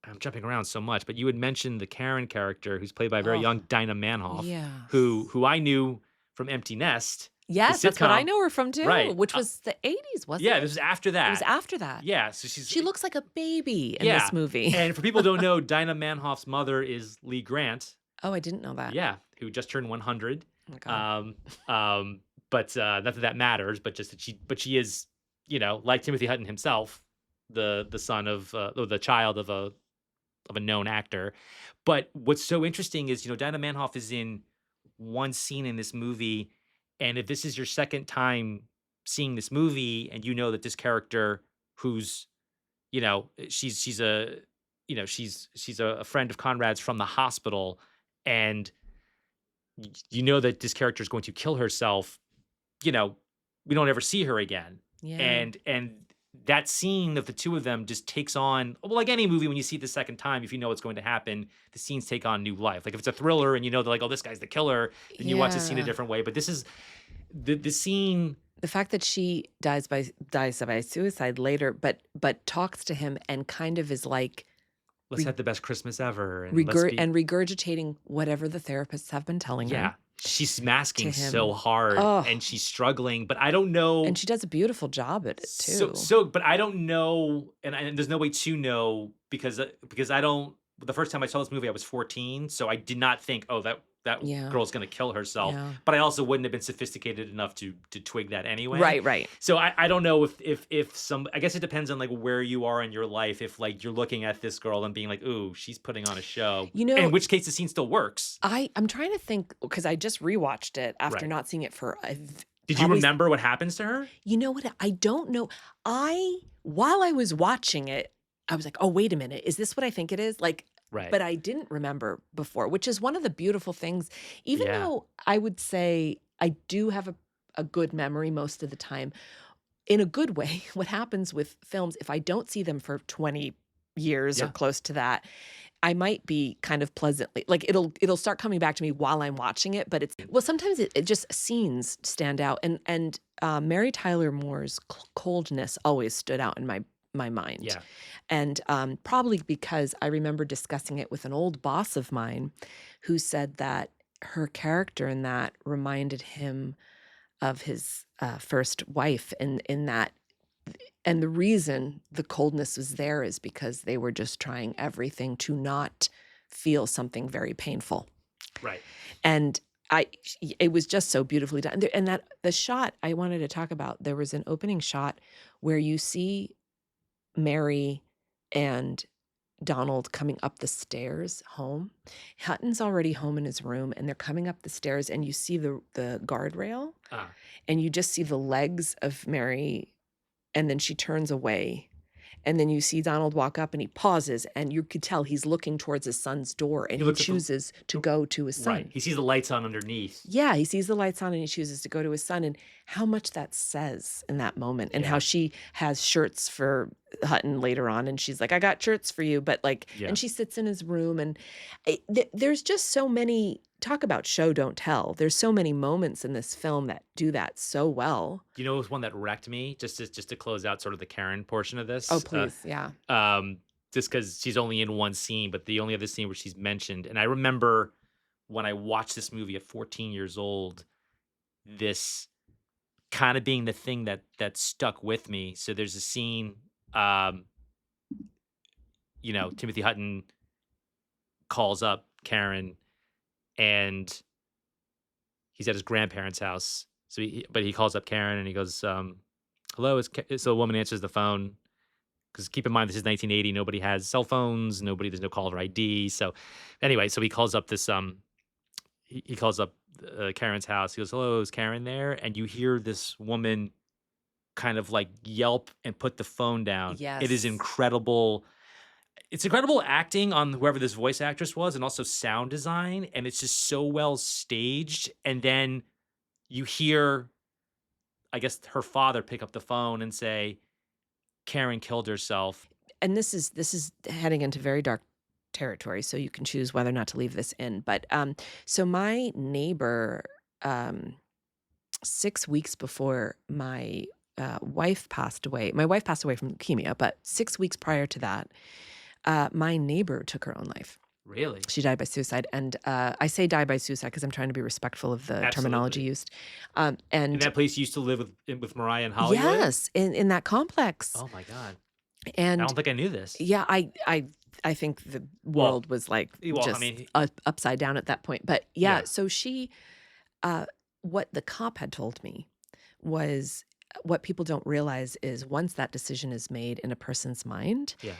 I'm jumping around so much. But you had mentioned the Karen character, who's played by a very Oh, young Dinah Manoff, who yes. who I knew from Empty Nest, the Yes, that's what I sitcom, know her from too, right? which was the '80s, wasn't Yeah, it? this is after It was that. after that. Yeah, so she's She looks like a baby in yeah. this movie. And for people who don't know, Dinah Manoff's mother is Lee Grant, Oh, I didn't know that. yeah, who just turned 100. Oh my god. Um, but not that that matters, but just that she is, like Timothy Hutton himself, the son of or the child of a known actor. But what's so interesting is, Dinah Manoff is in one scene in this movie, and if this is your second time seeing this movie, and you know that this character, who's, she's a, she's a friend of Conrad's from the hospital, and you know that this character is going to kill herself, you know, we don't ever see her again. Yeah. And that scene of the two of them just takes on well, like any movie when you see it the second time, if you know what's going to happen, the scenes take on new life. Like if it's a thriller and you know they're like, oh, this guy's the killer, then you watch the scene a Yeah. different way. But this is the scene. The fact that she dies by suicide later, but talks to him and kind of is like Let's re have the best Christmas ever, and let's be regurgitating whatever the therapists have been telling her yeah. She's to masking so him. hard Oh, and she's struggling, but I don't know. and she does a beautiful job at it So too. so but I don't know, and there's no way to know because I don't the first time I saw this movie, I was 14, so I did not think, "Oh, that Yeah. girl's gonna kill herself," Yeah. but I also wouldn't have been sophisticated enough to twig that anyway. Right, right. So I don't know if some I guess it depends on, like, where you are in your life, if, like, you're looking at this girl and being like, "Ooh, she's putting on a show," You in know, which case the scene still works. I'm trying to think because I just rewatched it after Right. not seeing it for Did you probably remember what happens to her? you know what? I don't know. While I was watching it, I was like, "Oh, wait a minute. Is this what I think it is?" Like, Right. but I didn't remember before, which is one of the beautiful things. Even Yeah. though I would say I do have a good memory most of the time, in a good way, what happens with films, if I don't see them for 20 years or Yeah. close to that, I might be kind of pleasantly like it'll start coming back to me while I'm watching it, but it's well, sometimes it just scenes stand out and Mary Tyler Moore's coldness always stood out in my mind. Yeah. And probably because I remember discussing it with an old boss of mine who said that her character in that reminded him of his first wife, in that and the reason the coldness was there is because they were just trying everything to not feel something very painful. Right. And it was just so beautifully done. And that the shot I wanted to talk about, there was an opening shot where you see Mary and Donald coming up the stairs home. Hutton's already home in his room, and they're coming up the stairs, and you see the guardrail, Ah, and you just see the legs of Mary, and then she turns away. And then you see Donald walk up and he pauses, and you could tell he's looking towards his son's door and he he looks at the chooses to go to his right. son. He sees the lights on underneath. Yeah, he sees the lights on and he chooses to go to his son, and how much that says in that moment, and how Yeah. she has shirts for Hutton later on, and she's like, "I got shirts for you," but like, Yeah. and she sits in his room, and there's just so many. Talk about show don't tell. There's so many moments in this film that do that so well. You know, it was one that wrecked me just to close out sort of the Karen portion of Oh, this. please, yeah. Just because she's only in one scene, but the only other scene where she's mentioned, and I remember when I watched this movie at 14 years old, this kind of being the thing that stuck with me. So there's a scene, Timothy Hutton calls up Karen, and he's at his grandparents' house. So but he calls up Karen and he goes, "Hello." So the woman answers the phone because keep in mind this is 1980. Nobody has cell phones. There's no caller ID. So anyway, so he calls up he calls up Karen's house. He goes, "Hello, is Karen there?" And you hear this woman kind of like yelp and put the phone down. It is Yes. incredible. It's incredible acting on whoever this voice actress was, and also sound design. And it's just so well staged. And then you hear, I guess, her father pick up the phone and say, "Karen killed herself." And this is heading into very dark territory, so you can choose whether or not to leave this in. But so my neighbor, um, 6 weeks before my wife passed away from leukemia, but 6 weeks prior to that, my neighbor took her own life. Really? She died by suicide, and I say died by suicide because I'm trying to be respectful of the terminology Absolutely. used. And And that place you used to live with Mariah in Hollywood? yes, in that complex, Oh my god. I and don't think I knew this. yeah, I think the Well, world was like I just mean, upside down at that point. But yeah, yeah, so uh, what the cop had told me was what people don't realize is once that decision is made in a person's mind, yeah,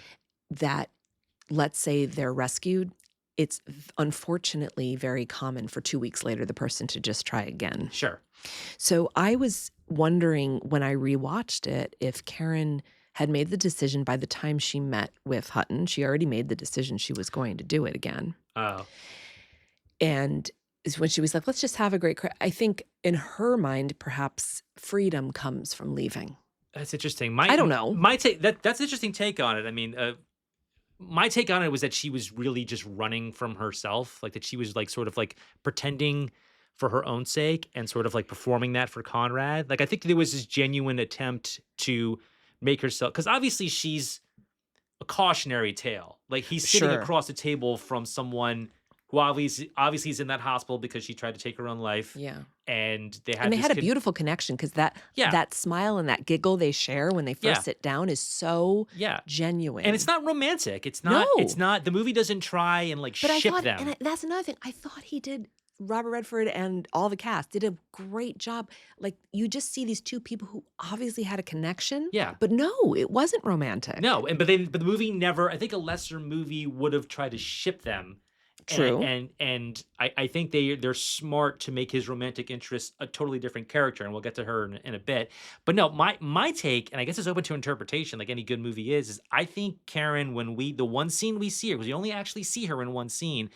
that let's say they're rescued, it's unfortunately very common for 2 weeks later the person to just try again. sure. So I was wondering when I rewatched it if Karen had made the decision by the time she met with Hutton. She already made the decision she was going to do it again. Oh, And is when she was like, let's just have a great, I think in her mind, perhaps freedom comes from leaving. that's interesting. I don't know. My take that's an interesting take on it. I mean, my take on it was that she was really just running from herself, like that she was like sort of like pretending for her own sake and sort of like performing that for Conrad. Like I think there was this genuine attempt to make herself, because obviously she's a cautionary tale. Like he's sitting Sure. across the table from someone who obviously is in that hospital because she tried to take her own life, Yeah. and they And had they this had a kid. beautiful connection because that Yeah, that smile and that giggle they share when they yeah, first sit down is so yeah. And it's genuine. not romantic. It's No. not the movie doesn't try and like But I ship thought, them. that's another thing. I thought Robert Redford and all the cast did a great job. Like you just see these two people who obviously had a connection, Yeah. but no, it wasn't romantic. No, but the movie never, I think a lesser movie would have tried to ship them. And True. I think they're smart to make his romantic interest a totally different character, and we'll get to her in a bit. But no, my take, and I guess it's open to interpretation, like any good movie is I think Karen, when the one scene we see her, because we only actually see her in one scene,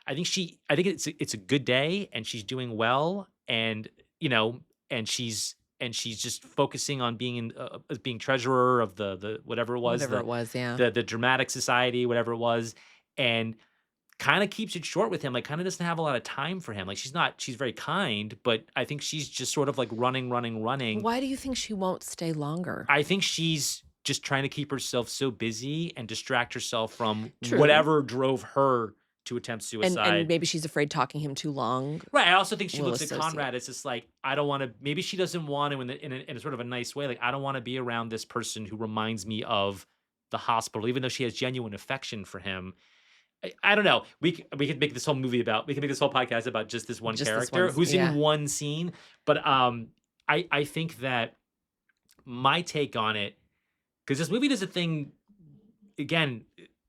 I think it's a good day, and she's doing well, and you know, and she's just focusing on being treasurer of the whatever it was, Whatever it was, yeah. the dramatic society, whatever it was, and kind of keeps it short with him, like, kinda doesn't have a lot of time for him, like, she's very kind, but I think she's just sort of, like, running, running, running. Why do you think she won't stay longer? I think she's just trying to keep herself so busy and distract herself from True. whatever drove her to attempt And suicide. maybe she's afraid talking him too long Right, I also think she will looks at associate. Conrad as just like, I don't wanna, maybe she doesn't want to in a sort of a nice way, like, I don't wanna be around this person who reminds me of the hospital, even though she has genuine affection for him. I don't know. We could make this whole we can make this whole podcast about just this one Just this character one's who's in yeah. one scene. But I think that my take on it, because this movie does a thing again.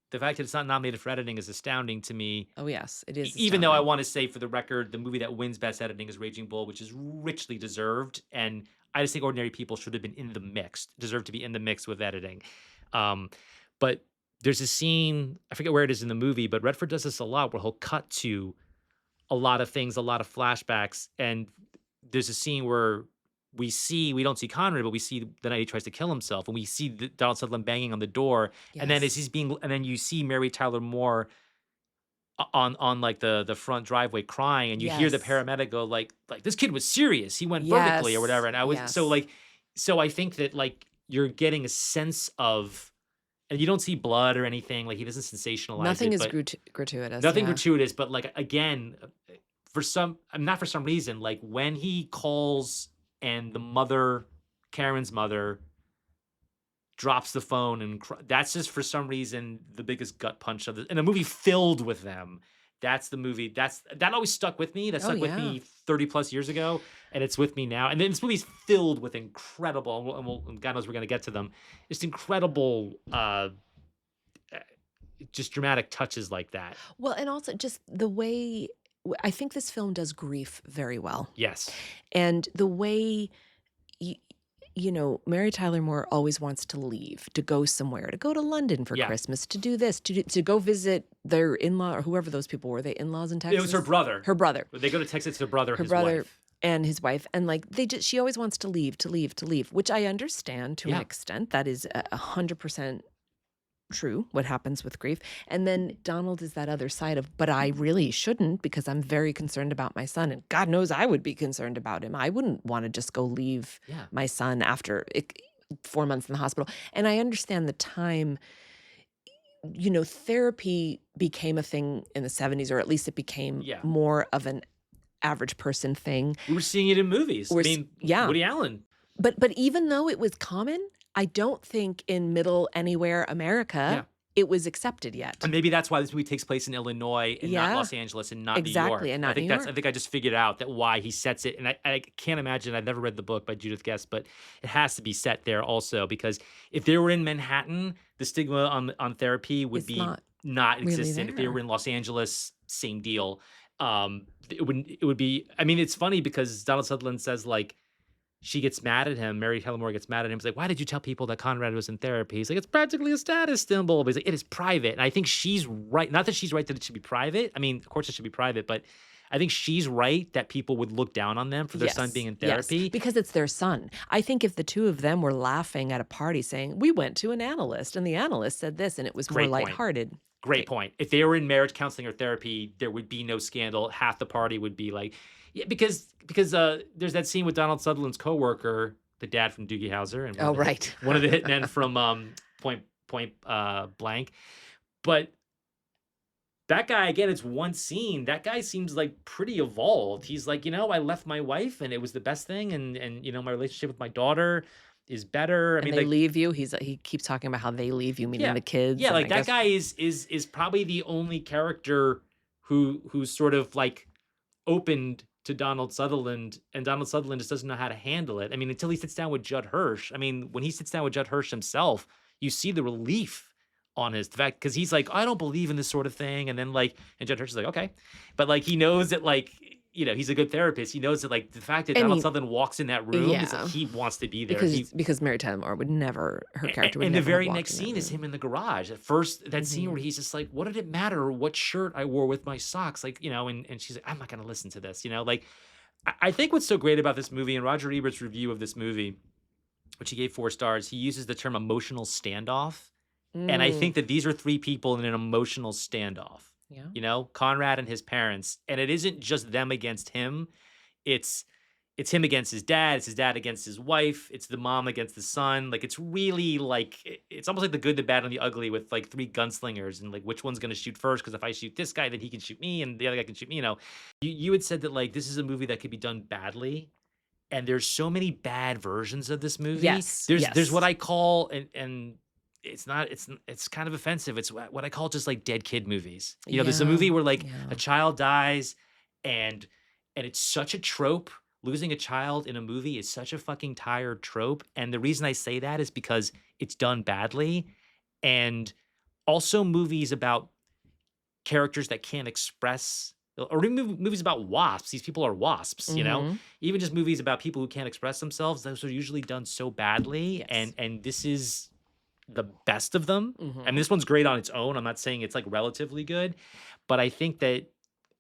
The fact that it's not nominated for editing is astounding to me. Oh, yes, it is Even though I astounding. want to say for the record, the movie that wins best editing is Raging Bull, which is richly deserved. And I just think Ordinary People should have been in the mix, deserve to be in the mix with editing. Um, but there's a scene, I forget where it is in the movie, but Redford does this a lot where he'll cut to a lot of things, a lot of flashbacks. And there's a scene where we don't see Conrad, but we see the night he tries to kill himself. And we see Donald Sutherland banging on the door. And then Yes. and then you see Mary Tyler Moore on like the front driveway crying, and you hear the Yes. paramedic go like this kid was serious, he went vertically or Yes. whatever. And I was so Yes. like, so I think that like you're getting a sense of, and you don't see blood or anything, like he doesn't sensationalize Nothing it, is but gratuitous, nothing yeah. gratuitous. But like again, not for some reason, like when he calls and the mother, Karen's mother, drops the phone and that's just for some reason the biggest gut punch of the in a movie filled with them. That's the movie. That always stuck with me. That Oh, stuck with yeah. me 30 plus years ago, and it's with me now. And then this movie's filled with incredible, and God knows we're gonna get to them. Just incredible, uh, just dramatic touches like that. Well, and also just the way I think this film does grief very well. Yes. And the way y Mary Tyler Moore always wants to leave, to go somewhere, to go to London for Yeah. Christmas, to do this, to go visit their in-law or whoever those people were. They in-laws in It was her Texas? brother. Her brother. They go to Texas, her brother, Her his brother wife. and his wife, and, like, she always wants to leave, which I understand to an Yeah. extent. That is 100% true, what happens with grief. And then Donald is that other side of, but I really shouldn't because I'm very concerned about my son. And God knows I would be concerned about him. I wouldn't want to just go leave Yeah. my son after 4 months in the hospital. And I understand the time, therapy became a thing in the 70s, or at least it became Yeah. more of an average person thing. We were seeing it in movies. I mean, yeah. Woody Allen. But even though it was common, I don't think in middle anywhere America it was accepted yet. And maybe that's why this movie takes place in Illinois and not Yeah. Los Angeles and not New York. Exactly, and not I think New I York. think I just figured out that why he sets it. And I can't imagine, I've never read the book by Judith Guest, but it has to be set there also, because if they were in Manhattan, the stigma on therapy would It's be not not really existent. If they were there. in Los Angeles, same deal. It would be, I mean, it's funny because Donald Sutherland says, like, she gets mad at him. Mary Tyler Moore gets mad at him. He's like, "Why did you tell people that Conrad was in therapy?" He's like, "It's practically a status symbol." But he's like, "It is private." And I think she's right. Not that she's right that it should be private. I mean, of course it should be private, but I think she's right that people would look down on them for their son being in therapy. Yes, because it's their son. I think if the two of them were laughing at a party saying, "We went to an analyst and the analyst said this," and it was more Great point. lighthearted. Great point. If they were in marriage counseling or therapy, there would be no scandal. Half the party would be like, yeah, because there's that scene with Donald Sutherland's coworker, the dad from Doogie Howser, and Oh, right. one of the hitmen from Point Blank. But that guy, again, it's one scene. That guy seems like pretty evolved. He's like, I left my wife and it was the best thing, and my relationship with my daughter is better. I And mean, they like, leave you. He keeps talking about how they leave you, meaning the kids. yeah, and like I that guess guy is probably the only character who's sort of like opened to Donald Sutherland, and Donald Sutherland just doesn't know how to handle it. I mean, until he sits down with Judd Hirsch. I mean, when he sits down with Judd Hirsch himself, you see the relief on his fact, because he's like, "I don't believe in this sort of thing," and then and Judd Hirsch is like, "Okay," but like he knows that he's a good therapist. He knows that like the fact that And Donald he- Sutherland walks in that room is Yeah. like he wants to be there. because Mary Tyler Moore would never, her character would And never the very have walked next in that scene is room. him in the garage. At first, that scene Mhm. where he's just like, "What did it matter what shirt I wore with my socks?" Like, and she's like, "I'm not going to listen to this." Like, I think what's so great about this movie, and Roger Ebert's review of this movie, which he gave 4 stars, he uses the term emotional standoff. And I Mm, think that these are 3 people in an emotional standoff. yeah. Conrad and his parents. And it isn't just them against him. It's him against his dad. It's his dad against his wife. It's the mom against the son. Like, it's really like, it's almost like the good, the bad, and the ugly with like 3 gunslingers, and like which one's going to shoot first. Because if I shoot this guy, then he can shoot me, and the other guy can shoot me. You had said that like this is a movie that could be done badly. And there's so many bad versions of this movie. Yes, There's what yes. I call, and it's not, it's kind of offensive. It's what I call just like dead kid movies. There's a Yeah, movie where like yeah. a child dies, and it's such a trope. Losing a child in a movie is such a fucking tired trope. And the reason I say that is because it's done badly. And also movies about characters that can't express, or even movies about wasps. These people are wasps, Mhm. even just movies about people who can't express themselves. Those are usually done so badly. Yes. And this is the best of them. Mhm. And this one's great on its own. I'm not saying it's like relatively good, but I think that,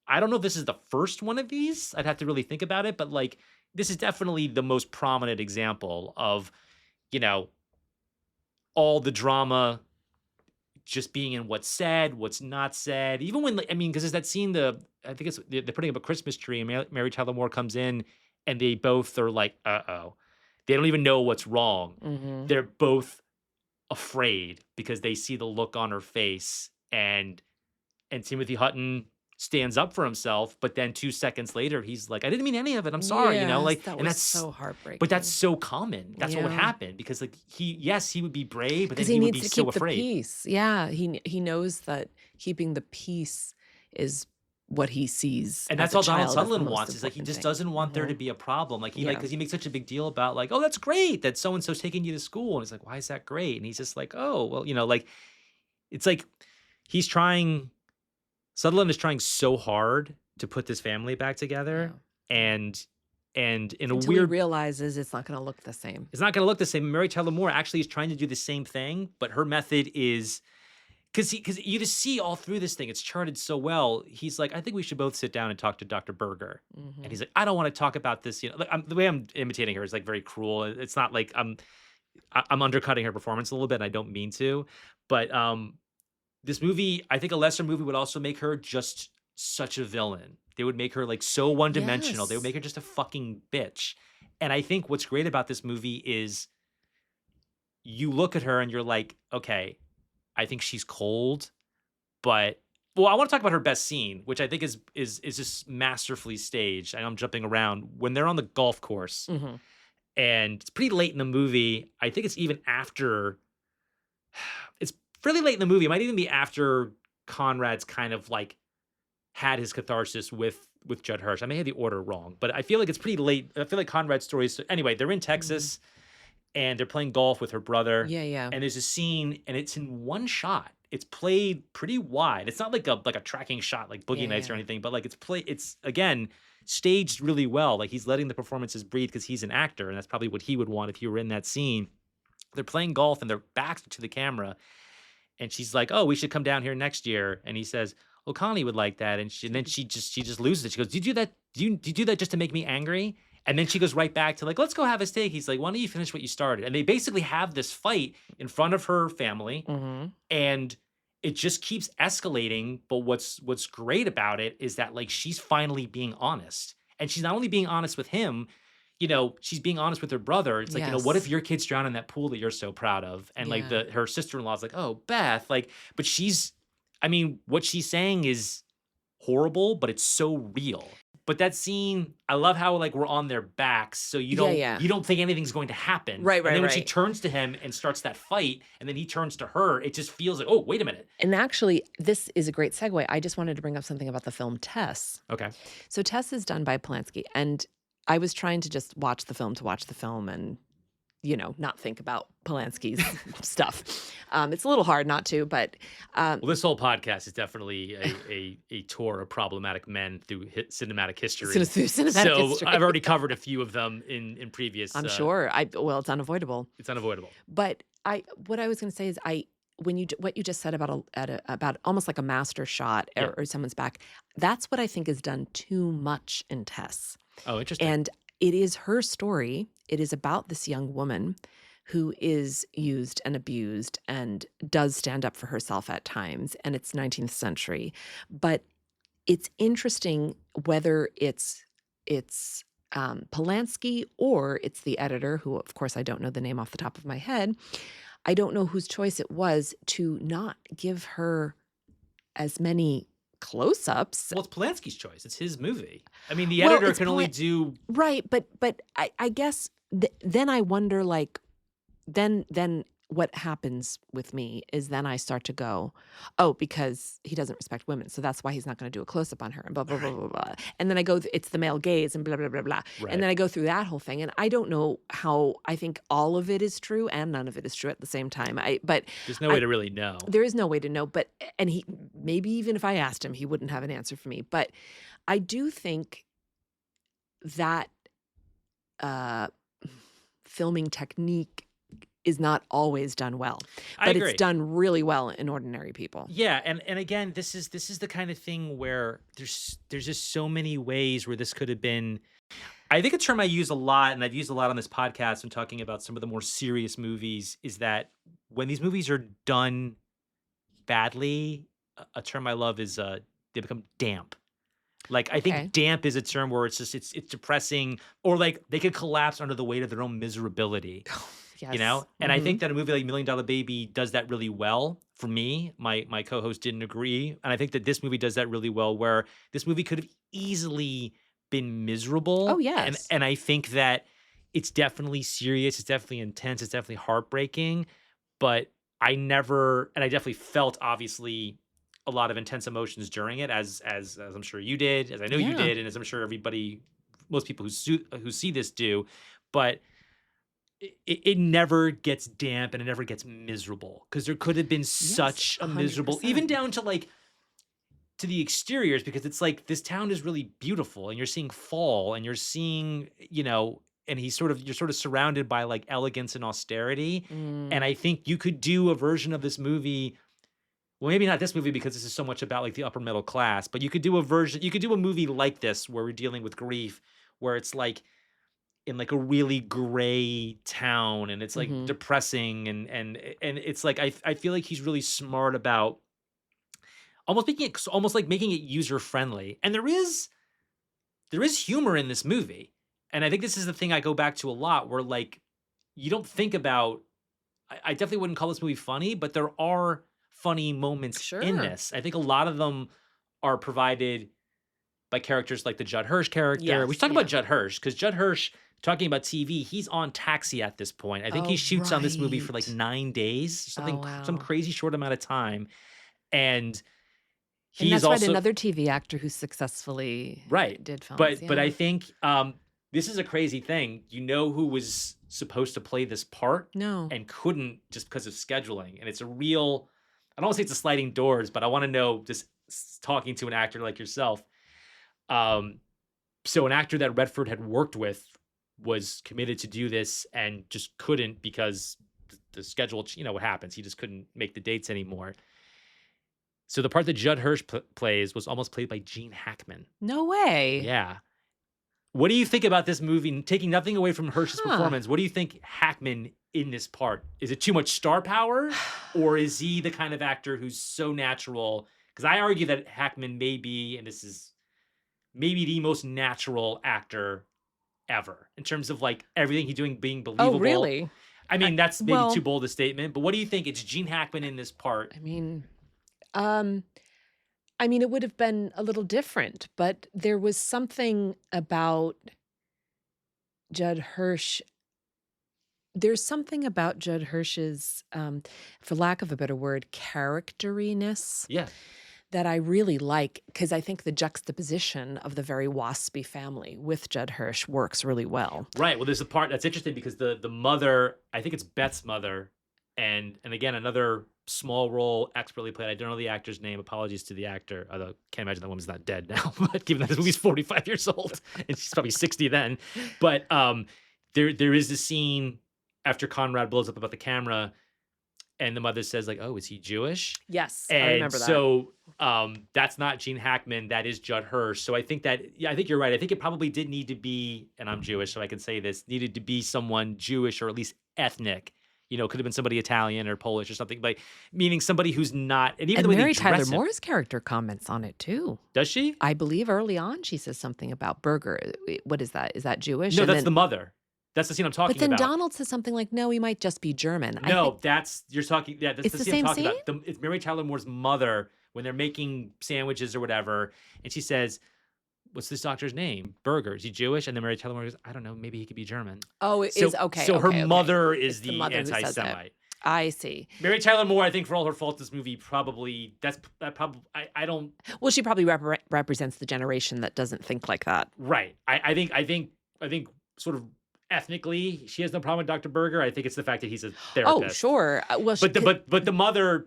I don't know if this is the first one of these. I'd have to really think about it, but like this is definitely the most prominent example of, all the drama just being in what's said, what's not said. Even when, like, I mean, because there's that scene, I think they're putting up a Christmas tree, and Mary Tyler Moore comes in, and they both are like, "Uh-oh." They don't even know what's wrong. Mhm. They're both afraid because they see the look on her face, and Timothy Hutton stands up for himself, but then 2 seconds later, he's like, "I didn't mean any of it. I'm sorry," Yes, like, that and was that's so but that's heartbreaking. so common. That's what would Yeah. happen because, like, he would be brave, but then Because he he would needs be to so keep the afraid. peace. Yeah, he knows that keeping the peace is what he sees And as that's a all Donald child as the Sutherland most wants, is like, he important just thing. doesn't want there to Mhm. be a problem, like, Yeah. 'cause he makes such a big deal about, like, "Oh, that's great that so and so's taking you to school," and he's like, "Why is that great?" And he's just like, "Oh, well," like, it's like he's trying Sutherland is trying so hard to put this family back together, Yeah. Yeah. and in a Until he weird realizes it's not gonna look the same. it's not gonna look the same. Mary Tyler Moore actually is trying to do the same thing, but her method is because you just see all through this thing, it's charted so well. He's like, "I think we should both sit down and talk to Dr. Berger." And he's Mhm. like, "I don't wanna talk about this," like, the way I'm imitating her is, like, very cruel. It's not like I'm undercutting her performance a little bit, and I don't mean to, but, this movie, I think a lesser movie would also make her just such a villain. They would make her, like, so one-dimensional. They would Yes. make her just a fucking bitch. And I think what's great about this movie is you look at her and you're like, "Okay, I think she's cold," but well, I wanna talk about her best scene, which I think is just masterfully staged. I know I'm jumping around. When they're on the golf course, Mhm. and it's pretty late in the movie. I think it's even after it's fairly late in the movie. It might even be after Conrad's kind of like had his catharsis with Judd Hirsch. I may have the order wrong, but I feel like it's pretty late. I feel like Conrad's story is anyway. They're in Mhm. Texas and they're playing golf with her brother, Yeah, yeah. and there's a scene, and it's in one shot. It's played pretty wide. It's not like a tracking shot like Boogie Yeah, Nights or yeah. anything, but like it's again staged really well. Like he's letting the performances breathe because he's an actor, and that's probably what he would want if he were in that scene. They're playing golf and their backs to the camera, and she's like, "Oh, we should come down here next year." And he says, "Well, Connie would like that." And then she just loses it. She goes, "Do you do that? Do you do that just to make me angry?" And then she goes right back to like, "Let's go have a steak." He's like, "Why don't you finish what you started?" And they basically have this fight in front of her family, Mhm. and it just keeps escalating. But what's great about it is that like she's finally being honest. And she's not only being honest with him, she's being honest with her brother. It's like, what if Yes. your kids drown in that pool that you're so proud of? And like Yeah. the her sister-in-law's like, "Oh, Beth," like, but I mean, what she's saying is horrible, but it's so real. But that scene, I love how like we're on their backs, so you Yeah, don't yeah. you don't think anything's going to happen. Right, And right, then when she right. turns to him and starts that fight, and then he turns to her, it just feels like, "Oh, wait a minute." And actually, this is a great segue. I just wanted to bring up something about the film Tess. Okay. So Tess is done by Polanski, and I was trying to just watch the film and, not think about Polanski's stuff. It's a little hard not to, but um, Well, this whole podcast is definitely a tour of problematic men through cinematic history. through cinematic So history. I've already covered a few of them in previous. I'm sure. Well, it's unavoidable. It's unavoidable. But what I was going to say is what you just said about almost like a master shot Yeah. or someone's back, that's what I think is done too much in Tess. Oh, interesting. And it is her story. It is about this young woman who is used and abused and does stand up for herself at times. And it's 19th century. But it's interesting whether it's Polanski or it's the editor, who of course I don't know the name off the top of my head. I don't know whose choice it was to not give her as many close-ups. Well, it's Polanski's choice. It's his movie. I mean, the Well, editor it's can only do. Right, but I guess then I wonder, like, then what happens with me is then I start to go, "Oh, because he doesn't respect women, so that's why he's not gonna do a close-up on her," and blah, blah, blah, blah, blah, and then I go, it's the male gaze and blah, blah, blah, blah, and Right. then I go through that whole thing, and I don't know how I think all of it is true and none of it is true at the same time. There's no way to really know. There is no way to know, but and he maybe even if I asked him, he wouldn't have an answer for me, but I do think that, uh, filming technique is not always done well, I but agree. it's done really well in Ordinary People. Yeah, and again, this is the kind of thing where there's just so many ways where this could have been. I think a term I use a lot, and I've used a lot on this podcast when talking about some of the more serious movies, is that when these movies are done badly, a term I love is they become damp. Like I Okay. think damp is a term where it's just it's depressing, or like they could collapse under the weight of their own miserability. you Yes. know? And I think that a movie like Million Dollar Baby does that really well for me. My co-host didn't agree, and I think that this movie does that really well where this movie could have easily been Oh, miserable, and yes. I think that it's definitely serious, it's definitely intense, it's definitely heartbreaking, but I definitely felt obviously a lot of intense emotions during it as I'm sure you did, as I know you Yeah. did, and as I'm sure everybody most people who see this do, but it never gets damp and it never gets miserable because there could have been Yes, such a miserable even 100%. down to like to the exteriors because it's like this town is really beautiful and you're seeing fall and you're seeing, and you're sort of surrounded by like elegance and austerity. And Mm. I think you could do a version of this movie. Well, maybe not this movie because this is so much about like the upper middle class, but you could do a movie like this where we're dealing with grief, where it's like in like a really gray town and it's like Mhm. depressing and it's like I feel like he's really smart about almost like making it user friendly. And there is humor in this movie. And I think this is the thing I go back to a lot where like you don't think about I definitely wouldn't call this movie funny, but there are funny moments in Sure. this. I think a lot of them are provided by characters like the Judd Hirsch character. We should Yes, talk about yeah. Judd Hirsch because Judd Hirsch, talking about TV, he's on Taxi at this point. I think he Oh, shoots on this movie for like right. 9 days, Oh, some wow. crazy short amount of time. And And he's that's right, also another TV actor who successfully right. did films, But I yeah. think this is a crazy thing. You know who was supposed to play this part No. and couldn't just because of scheduling. And it's a real, I don't want to say it's a sliding doors, but I want to know just talking to an actor like yourself. Um, so an actor that Redford had worked with was committed to do this and just couldn't because the schedule, what happens. He just couldn't make the dates anymore. So the part that Judd Hirsch plays was almost played by Gene Hackman. No way. Yeah. What do you think about this movie? Taking nothing away from Hirsch's Huh. performance, what do you think Hackman in this part? Is it too much star power, or is he the kind of actor who's so natural? Because I argue that Hackman may be, and this is maybe the most natural actor ever in terms of like everything he's doing being Oh, believable. really? I I mean, that's maybe too well, bold a statement, but what do you think? It's Gene Hackman in this part. I mean, um, it would have been a little different, but there was something about Judd Hirsch there's something about Judd Hirsch's, for lack of a better word, characteriness Yeah. that I really like because I think the juxtaposition of the very waspy family with Judd Hirsch works really well. Right. Well, there's a part that's interesting because the mother, I think it's Beth's mother, and again another small role expertly played. I don't know the actor's name. Apologies to the actor. Although can't imagine that woman's not dead now. But given that this movie's 45 years old and she's probably 60 then, but there is the scene after Conrad blows up about the camera, and the mother says like, "Oh, is he Jewish?" Yes, I And remember that. so that's not Gene Hackman. That is Judd Hirsch. So I think that, yeah, I think you're right. I think it probably did need to be, and I'm Jewish, so I can say this, needed to be someone Jewish or at least ethnic. Could have been somebody Italian or Polish or something, but meaning somebody who's not. And even the And way they Mary Tyler dress him, Moore's character comments on it too. does she? I believe early on she says something about burger. What is that? Is that Jewish? No, And that's the then mother. That's the scene I'm but talking then about. Donald says something like, "No, he might just be German." I think No, that's you're talking. Yeah, that's it's the the scene I'm same talking scene? about. It's Mary Tyler Moore's mother when they're making sandwiches or whatever, and she says, "What's this doctor's name? Burger. Is he Jewish?" And then Mary Tyler Moore goes, "I don't know. Maybe he could be German." Oh, it is So, okay, so her okay, okay. mother is It's the the mother who says it. anti-Semite. I see. Mary Tyler Moore, I think, for all her faults, this movie probably that probably I don't Well, she probably represents the generation that doesn't think like that. right. I think sort of ethnically, she has no problem with Dr. Berger. I think it's the fact that he's a Oh, therapist. sure. Well, But the mother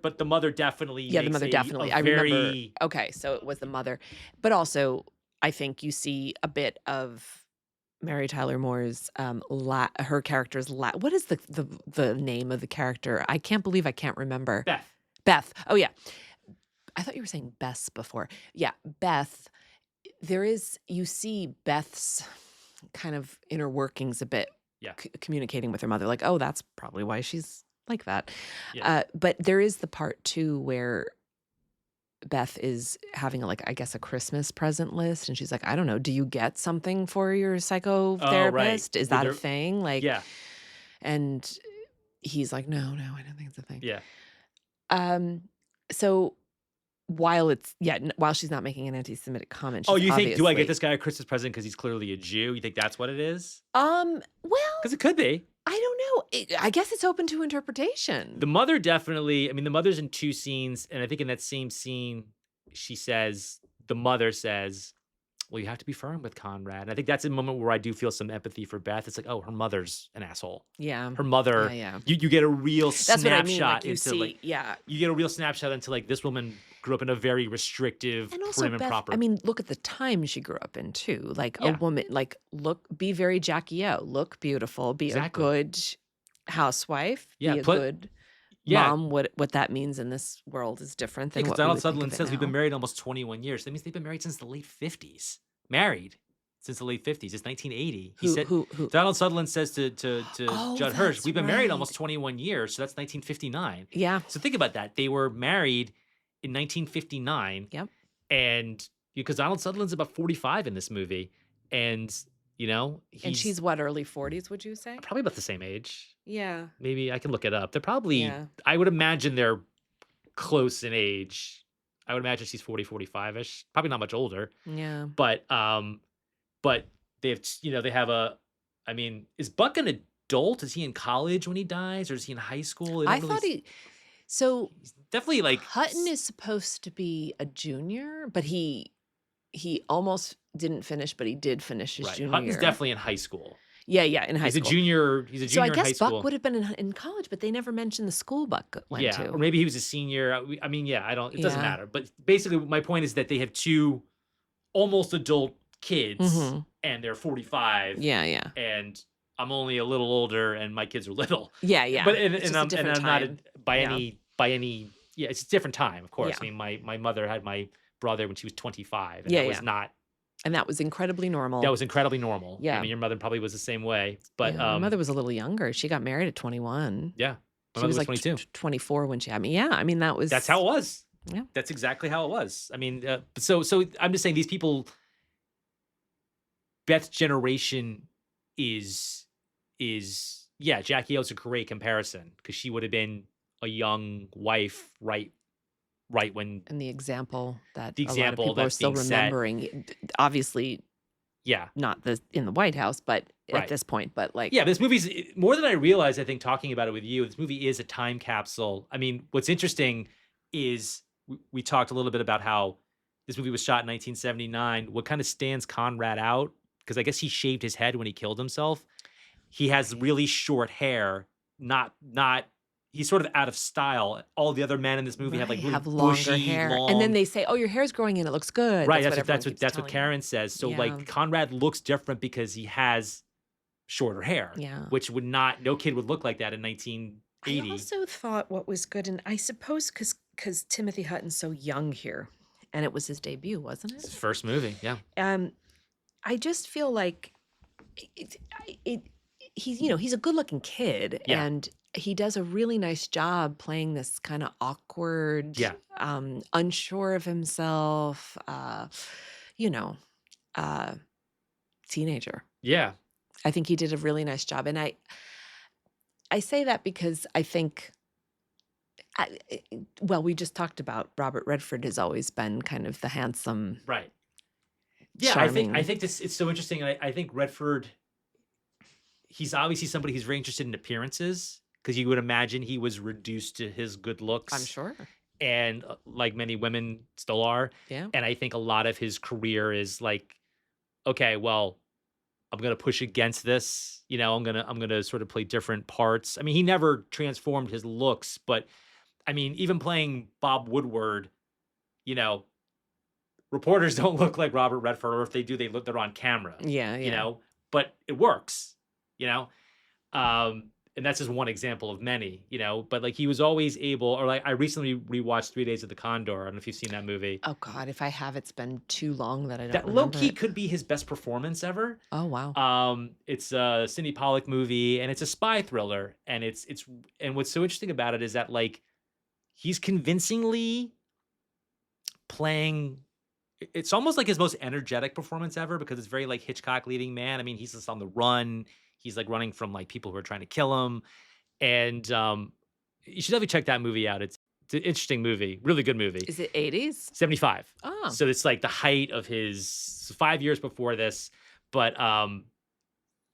definitely yeah, the makes mother a definitely. I remember. very Okay, so it was the mother, but also I think you see a bit of Mary Tyler Moore's her character's what is the name of the character? I can't believe I can't remember. Beth. Beth. Oh yeah, I thought you were saying Bess before. Yeah, Beth. You see Beth's kind of inner workings a bit, Yeah. communicating with her mother, like, oh, that's probably why she's like that. Yeah. But there is the part too where Beth is having I guess a Christmas present list, and she's like, I don't know, do you get something for your Oh, right. psychotherapist? Is With that a her thing? Like, yeah. and he's like, "No, no, I don't think it's a thing." Yeah. Um, so while she's not making an anti-Semitic comment, Oh, she's you think, do I get obviously this guy a Christmas present because he's clearly a Jew? You think that's what it is? well, Because it could be. I don't know. I guess it's open to interpretation. The mother definitely, I mean, the mother's in 2 scenes, and I think in that same scene, she says the mother says, "Well, you have to be firm with Conrad." And I think that's a moment where I do feel some empathy for Beth. It's like, oh, her mother's an asshole. Yeah. Her Yeah, mother, yeah. you get a real That's what I mean, snapshot like, you into like see yeah. you get a real snapshot into like this woman grew up in a very restrictive, And also prim and Beth, I proper. mean, look at the time she grew up in too. Like a Yeah, woman, like be very Jackie O, look beautiful, be a exactly. good housewife, Yeah, be a put good yeah, mom. What that means in this world is different than because what we Donald would think Sutherland of it says we've been now. married almost 21 years. That means they've been married since the late 50s. Married since the late 50s. It's 1980. He said Who? Donald Sutherland says to Oh, Judd Hirsch, that's we've been married right. almost 21 years, so that's 1959. Yeah. So think about that. They were married in 1959, Yep. and because Donald Sutherland's about 45 in this movie, and And he's she's what, early 40s, would you say? probably about the same age. Yeah. Maybe I can look it up. They're probably, Yeah. I would imagine they're close in age. I would imagine she's 40, 45-ish, probably not much older. Yeah. But they have, they have a, I mean, is Buck an adult? Is he in college when he dies, or is he in high school? They I don't really, thought so he's definitely like, Hutton is supposed to be a junior, but he almost didn't finish, but he did finish his right. junior Hutton's year. definitely in high school. Yeah, yeah, in high He's a school. junior. He's a So I junior in high guess Buck school. would have been in college, but they never mentioned the school Buck went Yeah, to. or maybe he was a senior. I mean, yeah, I don't. It doesn't Yeah. matter. But basically, my point is that they have 2 almost adult kids, Mhm. and they're 45, Yeah, yeah. and I'm only a little older, and my kids are little. Yeah, yeah. But It's just a I'm different not time. by Yeah. any. Yeah, it's a different time, of course. Yeah. I mean, my mother had my brother when she was 25, and Yeah, that was yeah. not. And that was incredibly normal. That was incredibly normal. I Yeah. mean, your mother probably was the same way. But Yeah, my mother was a little younger. She got married at 21. yeah, my She mother was was like 22. 24 when she had me. Yeah, I mean, that was That's how it was. Yeah. That's exactly how it was. I mean, so I'm just saying these people, Beth's generation is yeah, Jackie O's a great comparison because she would have been a young wife right when And the example that the a lot of example people are that's still being set. remembering, obviously Yeah. not in the White House, but Right. at this point, but like, Yeah, this movie's more than I realized, I think, talking about it with you. This movie is a time capsule. I mean, what's interesting is we talked a little bit about how this movie was shot in 1979. What kind of stands Conrad out? Because I guess he shaved his head when he killed himself. He has really short hair, not he's sort of out of style. All the other men in this movie have like right, really have longer bushy, hair. long. And then they say, "Oh, your hair's growing in. It looks good." Right, That's that's everyone what keeps telling you. Karen says. So Yeah. like Conrad looks different because he has shorter hair, Yeah. which would not, no kid would look like that in I 1980. also thought what was good, and I suppose because Timothy Hutton's so young here, and it was his debut, wasn't It's his it? first movie, yeah. I just feel like he's a good-looking kid, Yeah. and he does a really nice job playing this kind of awkward, Yeah. unsure of himself, you know, teenager. Yeah. I think he did a really nice job, and I say that because I think, well, we just talked about Robert Redford has always been kind of the handsome, Right. Yeah, I charming. think this it's so interesting. I think Redford, he's obviously somebody who's very interested in appearances because you would imagine he was reduced to his good I'm looks, sure. and like many women still are. Yeah. And I think a lot of his career is like, okay, well, I'm gonna push against this. I'm gonna sort of play different parts. I mean, he never transformed his looks, but I mean, even playing Bob Woodward, you know, reporters don't look like Robert Redford, or if they do, they're on camera. Yeah, yeah. But it works. You know, and that's just one example of many. But like he was always able, or like I recently rewatched 3 Days of the Condor. I don't know if you've seen that movie. Oh God, if I have, it's been too long that I don't That remember low key it. could be his best performance ever. Oh wow. It's a Sidney Pollack movie, and it's a spy thriller, and and what's so interesting about it is that like he's convincingly playing. It's almost like his most energetic performance ever because it's very like Hitchcock leading man. I mean, he's just on the run. He's like running from like people who are trying to kill him, And you should definitely check that movie out. It's an interesting movie, really good movie. Is it 80s? 75. Oh, So it's like the height of his 5 years before this. But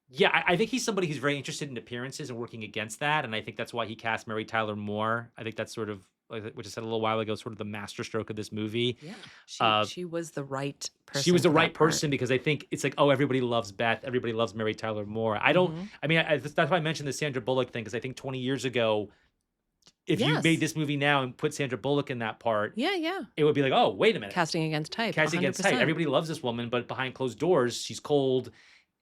yeah, I think he's somebody who's very interested in appearances and working against that. And I think that's why he cast Mary Tyler Moore. I think that's sort of, like what I said a little while ago, sort of the masterstroke of this movie. yeah. She Uh, she was the right she person was the for right that part. person because I think it's like, oh, everybody loves Beth. Everybody loves Mary Tyler Moore. Mhm. I mean, that's why I mentioned the Sandra Bullock thing because I think 20 years ago, if you made Yes. this movie now and put Sandra Bullock in that part, Yeah, yeah. it would be like, oh, wait a minute. Casting against type, Cassie against type. 100%. Everybody loves this woman, but behind closed doors, she's cold,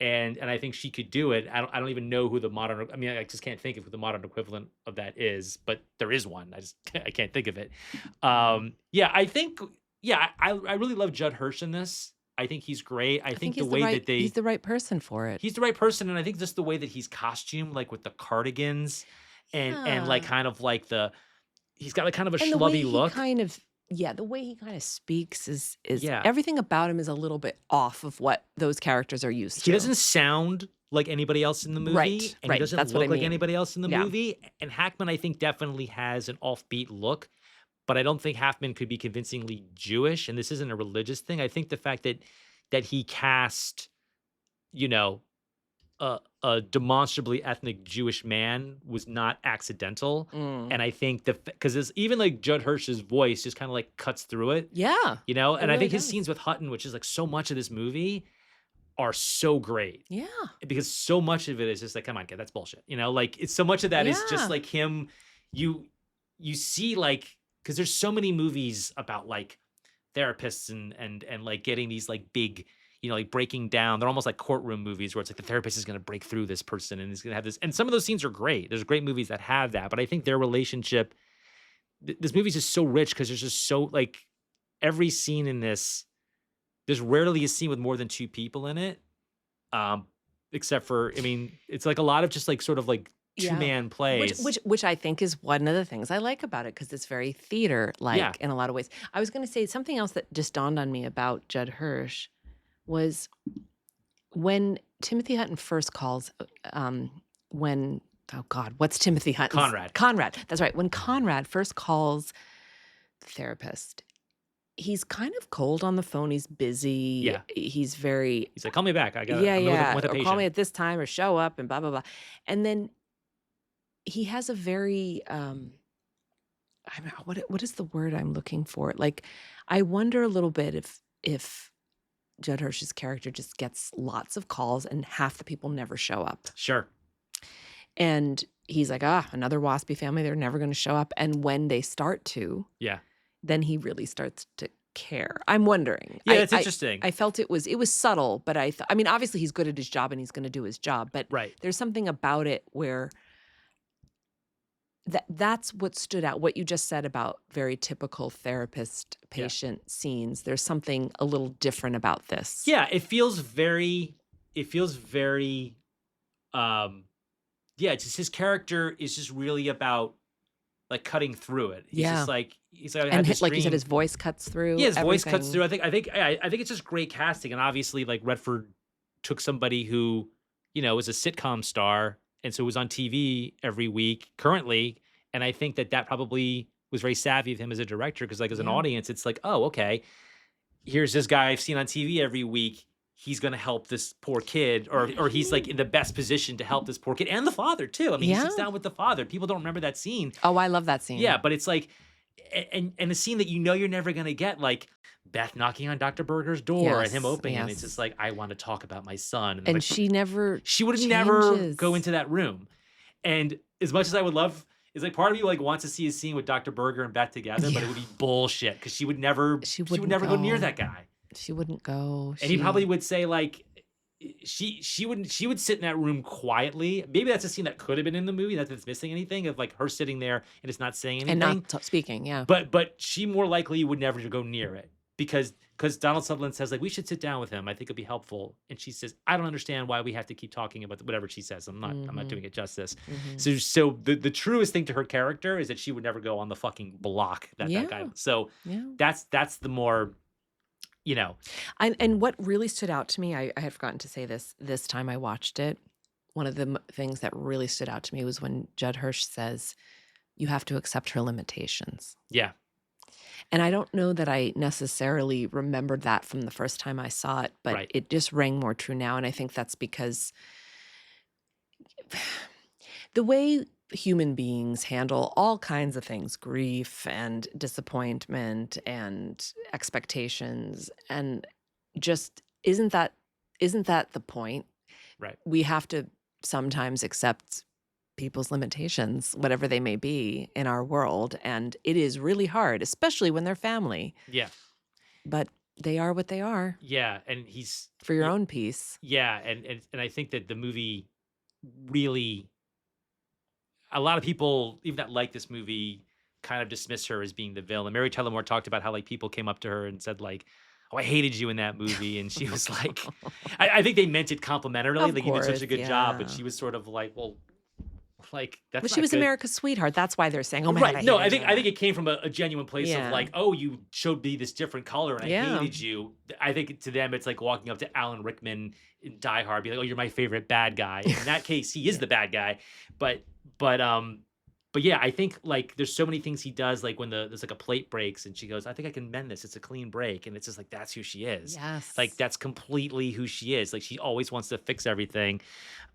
and I think she could do it. I don't even know who the modern. I mean, I just can't think of who the modern equivalent of that is, but there is one. I can't think of it. Yeah, I think yeah, I really love Judd Hirsch in this. I think he's great. I I think think the way that he's they the right person for it. he's the right person, and I think just the way that he's costumed, like with the cardigans, and like Yeah. kind of like he's got like kind of a And the way schlubby he look. kind of yeah, the way he kind of speaks is Yeah. everything about him is a little bit off of what those characters are used He to. doesn't sound like anybody else in the movie, Right, and he right. doesn't That's what I look like mean. anybody else in the Yeah. movie. And Hackman, I think, definitely has an offbeat look, but I don't think Hackman could be convincingly Jewish. And this isn't a religious thing. I think the fact that he cast, you know, a demonstrably ethnic Jewish man was not accidental. Mm. And I think because even like Judd Hirsch's voice just kind of like cuts through it, Yeah. you know. It And I really think his does. scenes with Hutton, which is like so much of this movie, are so great Yeah. because so much of it is just like, come on, kid, that's bullshit. You know, like it's so much of that is Yeah. just like him. You see like because there's so many movies about like therapists and like getting these like big, like breaking down. They're almost like courtroom movies where it's like the therapist is going to break through this person and is going to have this. And some of those scenes are great. There's great movies that have that, but I think their relationship, this movie's just so rich because there's just so like every scene in this. There's rarely a scene with more than two people in it. Except for, I mean, it's like a lot of just like sort of like Yeah. two-man plays. Which I think is one of the things I like about it because it's very theater-like Yeah. in a lot of ways. I was going to say something else that just dawned on me about Judd Hirsch was when Timothy Hutton first calls, when oh God, what's Timothy Hutton's Conrad. Conrad. That's right. When Conrad first calls the therapist, he's kind of cold on the phone. He's busy. Yeah. He's very He's like, call me back. I got yeah, I'm yeah. with a Or patient. call me at this time or show up and blah blah blah. And then he has a very I don't know, what is the word I'm looking for? Like I wonder a little bit if Judd Hirsch's character just gets lots of calls and half the people never show up. Sure. And he's like, another waspy family, they're never going to show up. And when they start to, Yeah. then he really starts to care. I'm wondering. Yeah, it's interesting. I felt it was subtle, but I mean, obviously he's good at his job and he's going to do his job, but Right. there's something about it where that's what stood out. What you just said about very typical therapist patient scenes. There's something a little different about this. Yeah, it feels very yeah, it's just his character is just really about like cutting through it. He's Yeah. just like I had And this like you said, dream. his voice cuts through. Yeah, his voice cuts everything. through. I think it's just great casting, and obviously, like Redford took somebody who, was a sitcom star, and so was on TV every week currently, and I think that probably was very savvy of him as a director because, like, as an Yeah. audience, it's like, oh, okay, here's this guy I've seen on TV every week. He's gonna help this poor kid, or he's like in the best position to help this poor kid and the father too. I mean, he sits Yeah. down with the father. People don't remember that scene. Oh, I love that scene. Yeah, but it's like, and a scene that you're never gonna get, like Beth knocking on Dr. Berger's door and him Yes, opening, and it's yes. just like, I want to talk about my son. And like, she never she would never changes. go into that room. And as much as I would love, it's like part of me like wants to see a scene with Dr. Berger and Beth together, but it would be bullshit because she would never wouldn't go near go. that guy. She wouldn't go. And he probably would say like, she would sit in that room quietly. Maybe that's a scene that could have been in the movie. Not that it's missing anything of like her sitting there and it's not saying anything. and not speaking. Yeah. But she more likely would never go near it because Donald Sutherland says like we should sit down with him. I think it'd be helpful. And she says, I don't understand why we have to keep talking about whatever she says. I'm not Mhm. doing it justice. Mhm. So the truest thing to her character is that she would never go on the fucking block that guy. Yeah. So Yeah. that's the more, And what really stood out to me, I had forgotten to say this time I watched it, one of the things that really stood out to me was when Judd Hirsch says, "You have to accept her limitations." Yeah. And I don't know that I necessarily remembered that from the first time I saw it, but Right. it just rang more true now. And I think that's because the way human beings handle all kinds of things, grief and disappointment and expectations, and just isn't that the point? Right. We have to sometimes accept people's limitations, whatever they may be in our world, and it is really hard, especially when they're family, Yeah. but they are what they are Yeah. And he's for your y- own peace. yeah, and I think that the movie really, a lot of people even that like this movie kind of dismiss her as being the villain. Mary Tyler Moore talked about how like people came up to her and said like, "Oh, I hated you in that movie," and she was like, I think they meant it complimentarily, Of like you did such course, a good job, but yeah. she was sort of like, well, like Well, that's she not was good. America's sweetheart, that's why they're saying, "Oh my god, Right. I No, hated you I in think that." it came from a genuine place of Yeah. like, oh, you showed me this different color and I Yeah. hated you. I think to them it's like walking up to Alan Rickman in Die Hard, be like, oh, you're my favorite bad guy. In that case, he is Yeah. the bad guy. But but um but yeah, I think like there's so many things he does, like when there's like a plate breaks and she goes, I think I can mend this. It's a clean break. And it's just like that's who she is. Like Yes. that's completely who she is. Like she always wants to fix everything.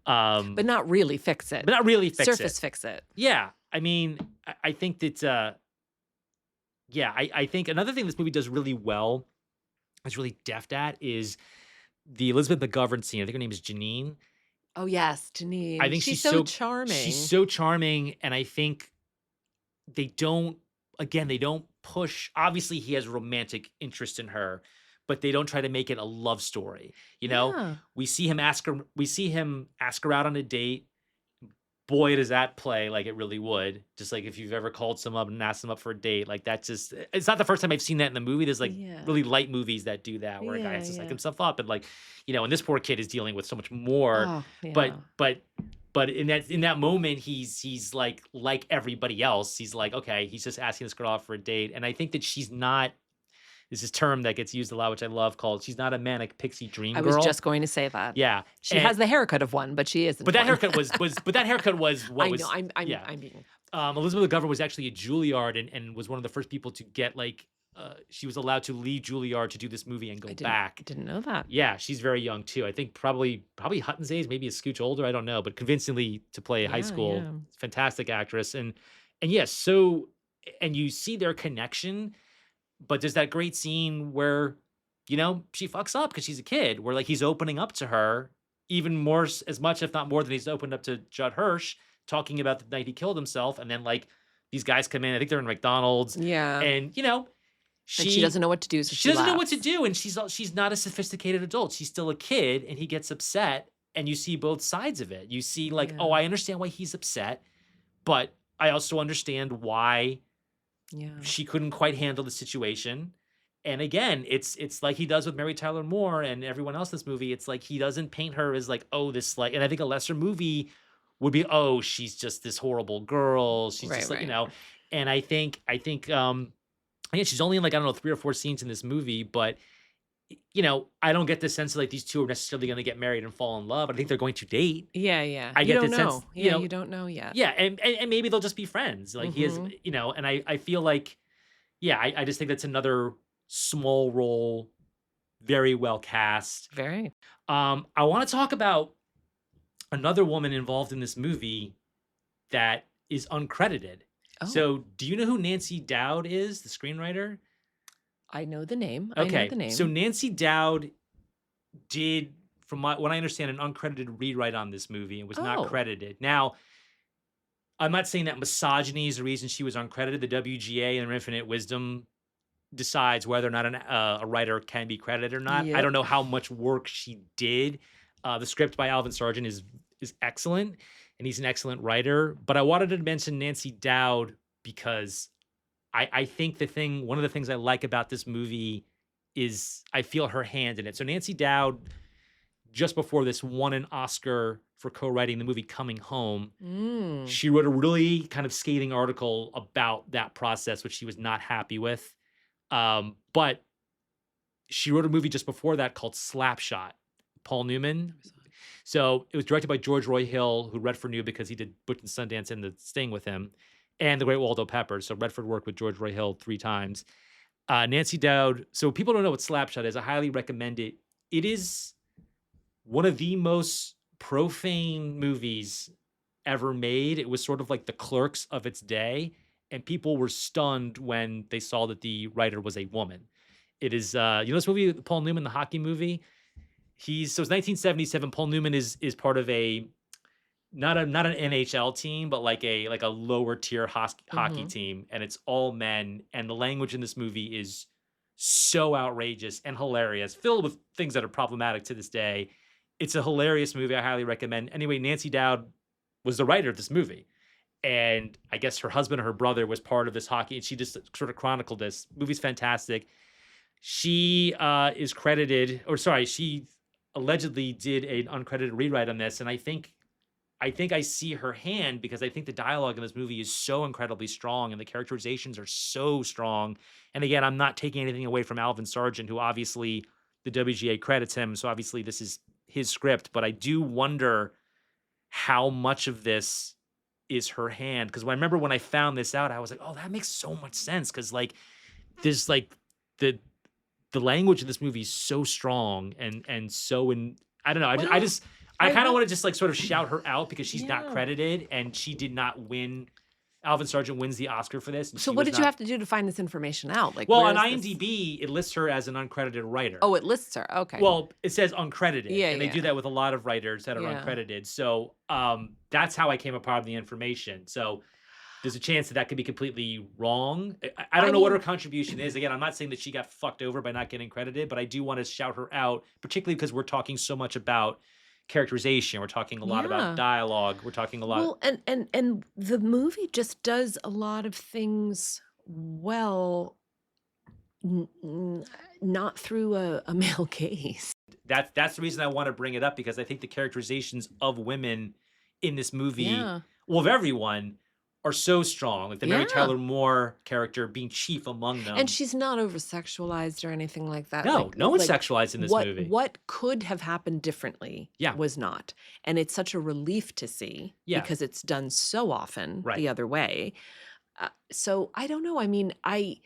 But not really fix it. But not really fix it. Surface fix it. Yeah. I mean, I think that yeah, I think another thing this movie does really well, is really deft at, is the Elizabeth McGovern scene. I think her name is Janine. Oh, yes, I Janine. think She's so charming. she's so charming, and I think they don't again, they don't push obviously, he has romantic interest in her, but they don't try to make it a love story, you know? Yeah. We see him ask her out on a date. Boy, does that play like it really would. Just like if you've ever called someone up and asked them up for a date, like that just it's not the first time I've seen that in the movie. There's like Yeah. really light movies that do that where a guy Yeah, has to psych yeah. himself up and like, and this poor kid is dealing with so much more. Oh, But yeah. but but in that moment, he's like everybody else. He's like, okay, he's just asking this girl out for a date. And I think that she's not there's this term that gets used a lot, which I love, called she's not a manic pixie dream I was girl. just going to say that. Yeah. She and- has the haircut of one, but she isn't but that one. haircut was what I was know, yeah. I'm being Elizabeth McGovern was actually a Juilliard and was one of the first people to get like she was allowed to leave Juilliard to do this movie and go back. didn't know that. Yeah, she's very young too. I think probably Hutton's age, maybe a scooch older. I don't know, but convincingly to play a high Yeah, school, yeah. fantastic actress. And yes, so and you see their connection, but there's that great scene where she fucks up because she's a kid, where like he's opening up to her even more, as much if not more than he's opened up to Judd Hirsch, talking about the night he killed himself, and then like these guys come in. I think they're in McDonald's, Yeah. and And she doesn't know what to do, so she doesn't know what to laughs. do, and she's not a sophisticated adult. She's still a kid, and he gets upset, and you see both sides of it. You see like, Yeah. oh, I understand why he's upset, but I also understand why Yeah. she couldn't quite handle the situation. And again, it's like he does with Mary Tyler Moore and everyone else in this movie. It's like he doesn't paint her as like, oh, this like, and I think a lesser movie would be, oh, she's just this horrible girl. She's just like, Right. and again, she's only in like, I don't know, 3 or 4 scenes in this movie, but I don't get the sense that like these two are necessarily going to get married and fall in love. I think they're going to date. Yeah, yeah. I You get don't the know. sense, Yeah, you don't know yet. yeah, and maybe they'll just be friends. Like he is, Mhm. and I feel like, yeah, I just think that's another small role, very well cast. Very. I want to talk about another woman involved in this movie that is uncredited. Oh, So, do you know who Nancy Dowd is, the screenwriter? I know the name. I know Okay, the name. so Nancy Dowd did, from what I understand, an uncredited rewrite on this movie and was not Oh. credited. Now, I'm not saying that misogyny is the reason she was uncredited. The WGA and their infinite wisdom decides whether or not a writer can be credited or not. I Yep. don't know how much work she did. The script by Alvin Sargent is excellent, and he's an excellent writer. But I wanted to mention Nancy Dowd because I think one of the things I like about this movie is I feel her hand in it. So Nancy Dowd, just before this, won an Oscar for co-writing the movie Coming Home. Mm. She wrote a really kind of scathing article about that process, which she was not happy with. But she wrote a movie just before that called Slapshot. Paul Newman. So it was directed by George Roy Hill, who Redford knew because he did Butch and Sundance and The Sting with him, and The Great Waldo Pepper. So Redford worked with George Roy Hill 3 times. Nancy Dowd. So people don't know what Slapshot is. I highly recommend it. It is one of the most profane movies ever made. It was sort of like the Clerks of its day, and people were stunned when they saw that the writer was a woman. It is, you know, this movie, Paul Newman, the hockey movie. So it's 1977. Paul Newman is part of a not an NHL team, but like a lower tier hockey Mhm. team, and it's all men. And the language in this movie is so outrageous and hilarious, filled with things that are problematic to this day. It's a hilarious movie. I highly recommend. Anyway, Nancy Dowd was the writer of this movie, and I guess her husband or her brother was part of this hockey, and she just sort of chronicled this. Movie's fantastic. She is credited, or sorry, she allegedly did an uncredited rewrite on this, and I think I see her hand because I think the dialogue in this movie is so incredibly strong and the characterizations are so strong. And again, I'm not taking anything away from Alvin Sargent, who obviously the WGA credits him. So obviously this is his script, but I do wonder how much of this is her hand. Because I remember when I found this out, I was like, oh, that makes so much sense. Because there's like the the language of this movie is so strong and so I don't know. I Well, just I I kind of will want to just like sort of shout her out because she's not yeah. credited and she did not win. Alvin Sargent wins the Oscar for this, and So she what was did you not. have to do to find this information out? Like, Well, where on is this? IMDb, it lists her as an uncredited writer. Oh, it lists her. Okay. Well, it says uncredited, Yeah, and they do yeah. that with a lot of writers that are Yeah. uncredited. So that's how I came upon the information. So there's a chance that that could be completely wrong. I I don't know what her mean, contribution is. Again, I'm not saying that she got fucked over by not getting credited, but I do want to shout her out, particularly because we're talking so much about characterization. We're talking a lot about yeah. dialogue. We're talking a lot. Well, and the movie just does a lot of things well, n n not through a male gaze. That's the reason I want to bring it up because I think the characterizations of women in this movie, Yeah. well, of everyone, are so strong. Like the Mary Yeah. Tyler Moore character being chief among And them. she's not over sexualized or anything like that. No, no one's sexualized in this movie. What could have happened differently Yeah, was not. And it's such a relief to see yeah, because it's done so often right. the other way. So I don't know. I mean, I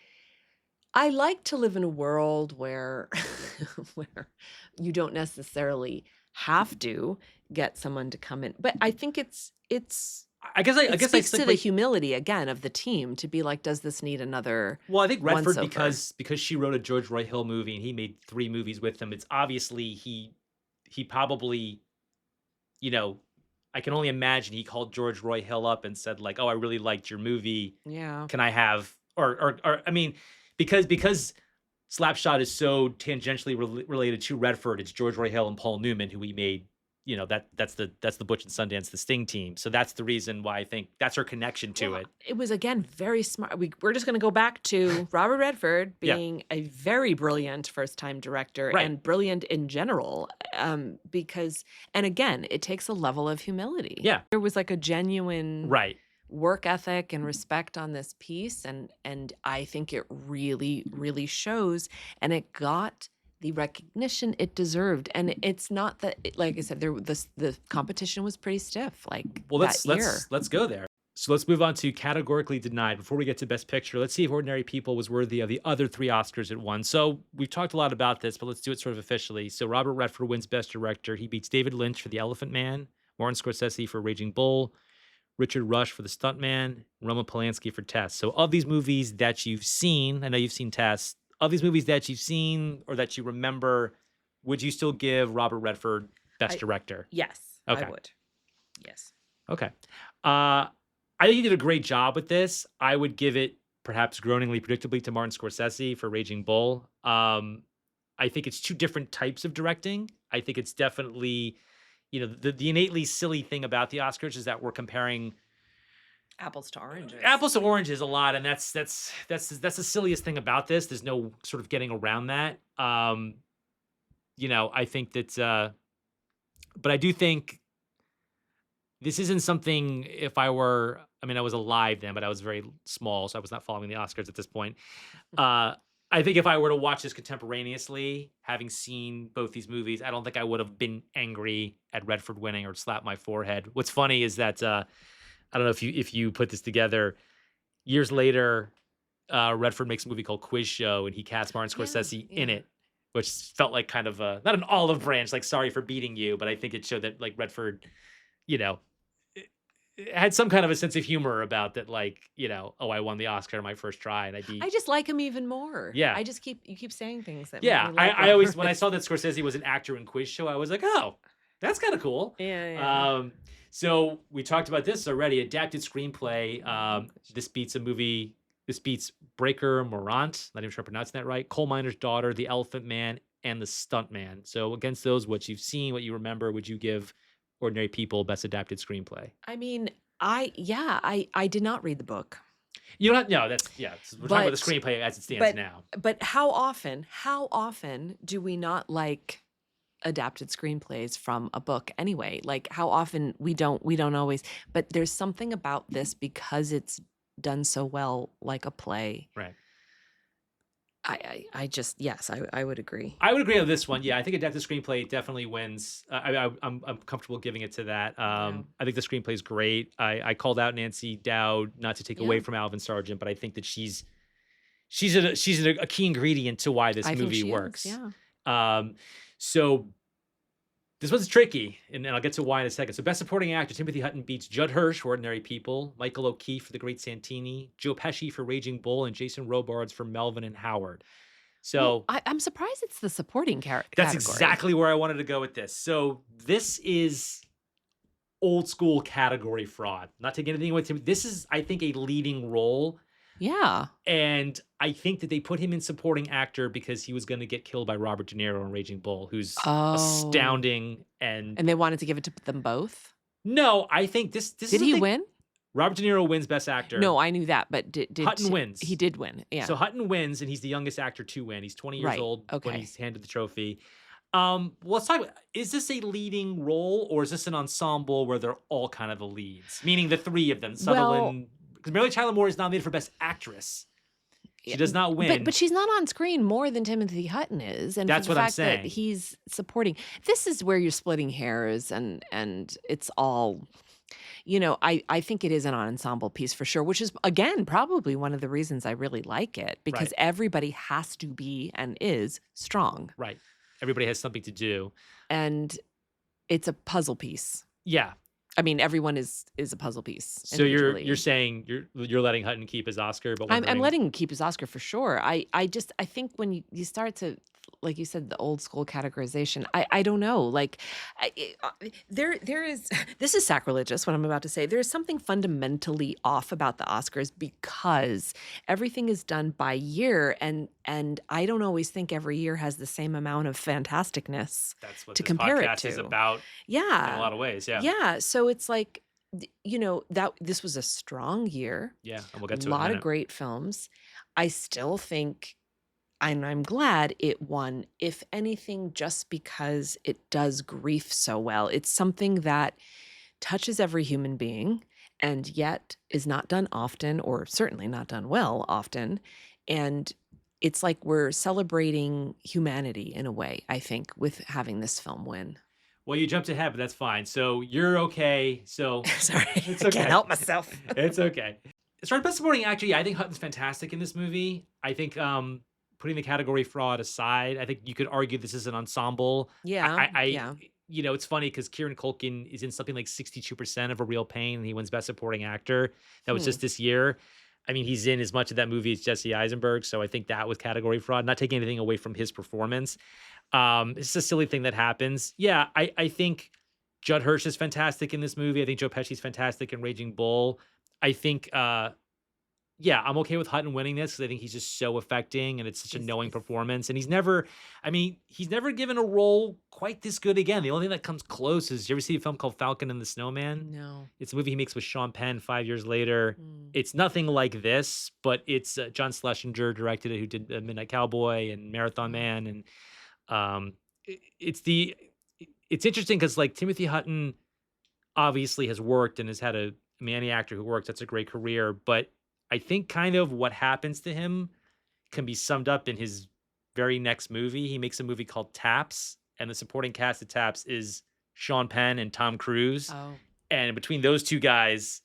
like to live in a world where where you don't necessarily have to get someone to come in. But I think I it guess I speaks to stick the like. humility again of the team to be like, does this need another Well, I think once Redford over? because she wrote a George Roy Hill movie and he made 3 movies with him. It's obviously he probably, you know, I can only imagine he called George Roy Hill up and said like, "Oh, I really liked your movie. Yeah. Can I have?" Or I mean, because Slapshot is so tangentially related to Redford, it's George Roy Hill and Paul Newman who he made. You know that's the Butch and Sundance the Sting team. So that's the reason why I think that's her connection to Well, it. it was again very smart. We're just going to go back to Robert Redford Yeah, being a very brilliant first time director right. and brilliant in general. Because, and again, it takes a level of humility. Yeah, There was like a genuine right. work ethic and respect on this piece, and I think it really, really shows. And it got the recognition it deserved. And it's not that, like I said, the competition was pretty stiff, like Well, that year. let's go there. So let's move on to categorically denied. Before we get to Best Picture, let's see if Ordinary People was worthy of the other 3 Oscars it won. So we've talked a lot about this, but let's do it sort of officially. So Robert Redford wins Best Director. He beats David Lynch for The Elephant Man, Martin Scorsese for Raging Bull, Richard Rush for The Stuntman, Roman Polanski for Test. So of these movies that you've seen, I know you've seen Test. Of these movies that you've seen or that you remember, would you still give Robert Redford Best I Director? Yes, I Okay. would. Yes. Okay. I think he did a great job with this. I would give it perhaps groaningly predictably to Martin Scorsese for Raging Bull. I think it's 2 different types of directing. I think it's definitely, the innately silly thing about the Oscars is that we're comparing Apples to oranges. apples to oranges a lot, and that's the silliest thing about this. There's no sort of getting around that. I think that, but I do think this isn't something. If I were, I mean, I was alive then, but I was very small, so I was not following the Oscars at this point. I I think if I were to watch this contemporaneously, having seen both these movies, I don't think I would have been angry at Redford winning or slapped my forehead. What's funny is that I don't know if you put this together. Years later, Redford makes a movie called Quiz Show, and he casts Martin Yeah, Scorsese in yeah. it, which felt like kind of a not an olive branch, like sorry for beating you, but I think it showed that like Redford, you know, had some kind of a sense of humor about that, like, oh, I won the Oscar on my first try, and I I beat. just like him even more. Yeah, I just keep you keep saying things that make yeah. me I, like I always when I Robert. saw that Scorsese was an actor in Quiz Show, I was like, oh, that's kind of cool. Yeah, yeah. Um, so we talked about this already. Adapted screenplay. Language. This beats a movie. This beats Breaker Morant. Not even sure I'm pronouncing that right. Coal Miner's Daughter, The Elephant Man, and The Stunt Man. So against those, what you've seen, what you remember, would you give Ordinary People best adapted screenplay? I mean, I did not read the book, You don't have, no, that's yeah. We're talking about the but screenplay as it stands but now. but how often do we not like adapted screenplays from a book anyway? Like how often we don't always, but there's something about this because it's done so well like a play. Right. I just yes, I would agree. I would agree on this one. Yeah, I think adapted screenplay definitely wins. I'm comfortable giving it to that. Yeah. I think the screenplay is great. I called out Nancy Dowd not to take away Yeah. from Alvin Sargent, but I think that she's a key ingredient to why this I think movie she is. works. Yeah. So this one's tricky, and I'll get to why in a second. So, Best Supporting Actor, Timothy Hutton beats Judd Hirsch for Ordinary People, Michael O'Keefe for The Great Santini, Joe Pesci for Raging Bull, and Jason Robards for Melvin and Howard. Well, So I'm surprised it's the supporting that's category. exactly where I wanted to go with this. So this is old school category fraud. Not taking anything away from him. This is, I think, a leading role. Yeah. And I think that they put him in supporting actor because he was going to get killed by Robert De Niro in Raging Bull, who's Oh. astounding. And And they wanted to give it to them both? no, I think this Did is the he thing. win? Robert De Niro wins Best Actor. No, I knew that, but did Hutton wins. He did win. Yeah. So Hutton wins, and he's the youngest actor to win. He's 20 years Right, old when okay. he's handed the trophy. Let's talk about, is this a leading role or is this an ensemble where they're all kind of the leads? Meaning the three of them, Sutherland, because Mary Tyler Moore is nominated for Best Actress. She Yeah, does not win. But she's not on screen more than Timothy Hutton is, and That's for the what I'm fact that saying. he's supporting. This is where you're splitting hairs, and it's all, I think it is an ensemble piece for sure, which is again probably one of the reasons I really like it because Right. everybody has to be and is strong, Right. Everybody has something to do. and it's a puzzle piece. Yeah. I mean, everyone is a puzzle piece. So you're individually. saying you're letting Hutton keep his Oscar, but I'm wondering, letting him keep his Oscar for sure. I think when you start to, like you said, the old school categorization, I don't know. Like there is this is sacrilegious what I'm about to say. There is something fundamentally off about the Oscars because everything is done by year, and I don't always think every year has the same amount of fantasticness that's what to this compare it podcast is to. about in Yeah. a lot of ways. Yeah. Yeah. So it's like, that this was a strong year. Yeah. And we'll get A to it in a lot of minute. great films. I still think, and I'm glad it won, if anything, just because it does grief so well. It's something that touches every human being and yet is not done often, or certainly not done well often. And it's like we're celebrating humanity in a way, I think, with having this film win. Well, you jumped ahead, but that's fine. So you're okay. So Sorry, It's I okay. can't help myself. it's okay. As far as Best Supporting Actor, yeah, I think Hutton's fantastic in this movie. I think putting the category fraud aside, I think you could argue this is an ensemble. Yeah, I yeah. it's funny because Kieran Culkin is in something like 62% of A Real Pain, and he wins Best Supporting Actor. That was Hmm. just this year. I mean, he's in as much of that movie as Jesse Eisenberg, so I think that was category fraud. Not taking anything away from his performance. It's just a silly thing that happens. Yeah, I think Judd Hirsch is fantastic in this movie. I think Joe Pesci's fantastic in Raging Bull. I think, yeah, I'm okay with Hutton winning this because I think he's just so affecting and it's such a He's- knowing he's- performance. And he's never given a role quite this good again. The only thing that comes close is, you ever see a film called Falcon and the Snowman? No. It's a movie he makes with Sean Penn 5 years later. Mm. It's nothing like this, but it's John Schlesinger directed it, who did Midnight Cowboy and Marathon Man. And it's interesting because like Timothy Hutton obviously has worked and has had any actor who works, that's a great career. But I think kind of what happens to him can be summed up in his very next movie. He makes a movie called Taps, and the supporting cast of Taps is Sean Penn and Tom Cruise. Oh, And between those two guys,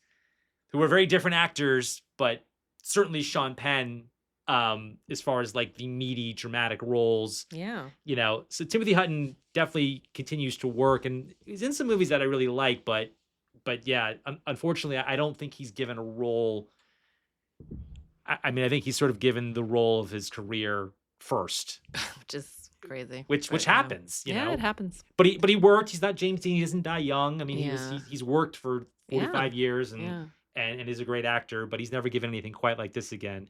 who are very different actors, but certainly Sean Penn, as far as like the meaty, dramatic roles, yeah. so Timothy Hutton definitely continues to work, and he's in some movies that I really like, but yeah, unfortunately, I don't think he's given a role. I mean, I think he's sort of given the role of his career first, Which is crazy. which But yeah. happens, Yeah, it happens. But he worked. He's not James Dean. He doesn't die young. I mean, Yeah. he's worked for 45 years and Yeah. and is a great actor, but he's never given anything quite like this again.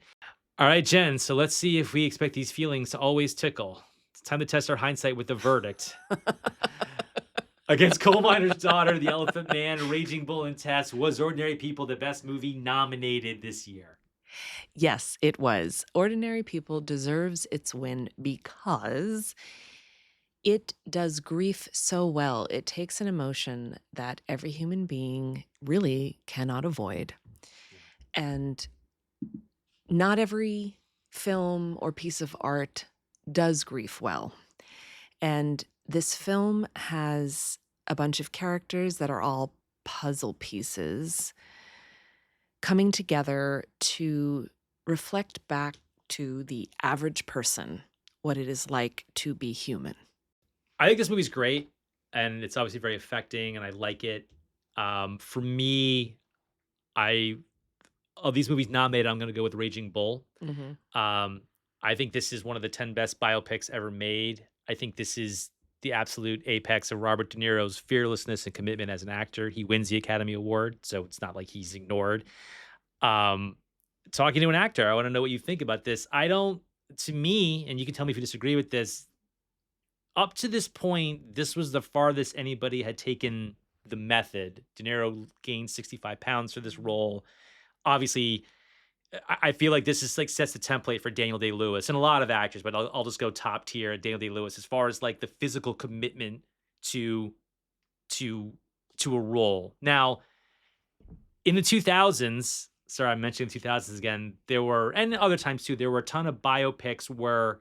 All right, Jen. So let's see if we expect these feelings to always tickle. It's time to test our hindsight with the verdict. Against Coal Miner's Daughter, The Elephant Man, Raging Bull, and Tess, was Ordinary People the best movie nominated this year? Yes, it was. Ordinary People deserves its win because it does grief so well. It takes an emotion that every human being really cannot avoid. And not every film or piece of art does grief well. And this film has a bunch of characters that are all puzzle pieces coming together to reflect back to the average person what it is like to be human. I think this movie's great, and it's obviously very affecting, and I like it. For me, of these movies nominated, I'm going to go with Raging Bull. I think this is one of the 10 best biopics ever made. I think this is the absolute apex of Robert De Niro's fearlessness and commitment as an actor. He wins the Academy Award, so it's not like he's ignored. Talking to an actor, I want to know what you think about this. To me, and you can tell me if you disagree with this, up to this point, this was the farthest anybody had taken the method. De Niro gained 65 pounds for this role. Obviously, I feel like this is like sets the template for Daniel Day-Lewis and a lot of actors, but I'll just go top tier at Daniel Day-Lewis as far as like the physical commitment to a role. Now, in the 2000s, sorry, I'm mentioning 2000s again, there were, and other times too, there were a ton of biopics where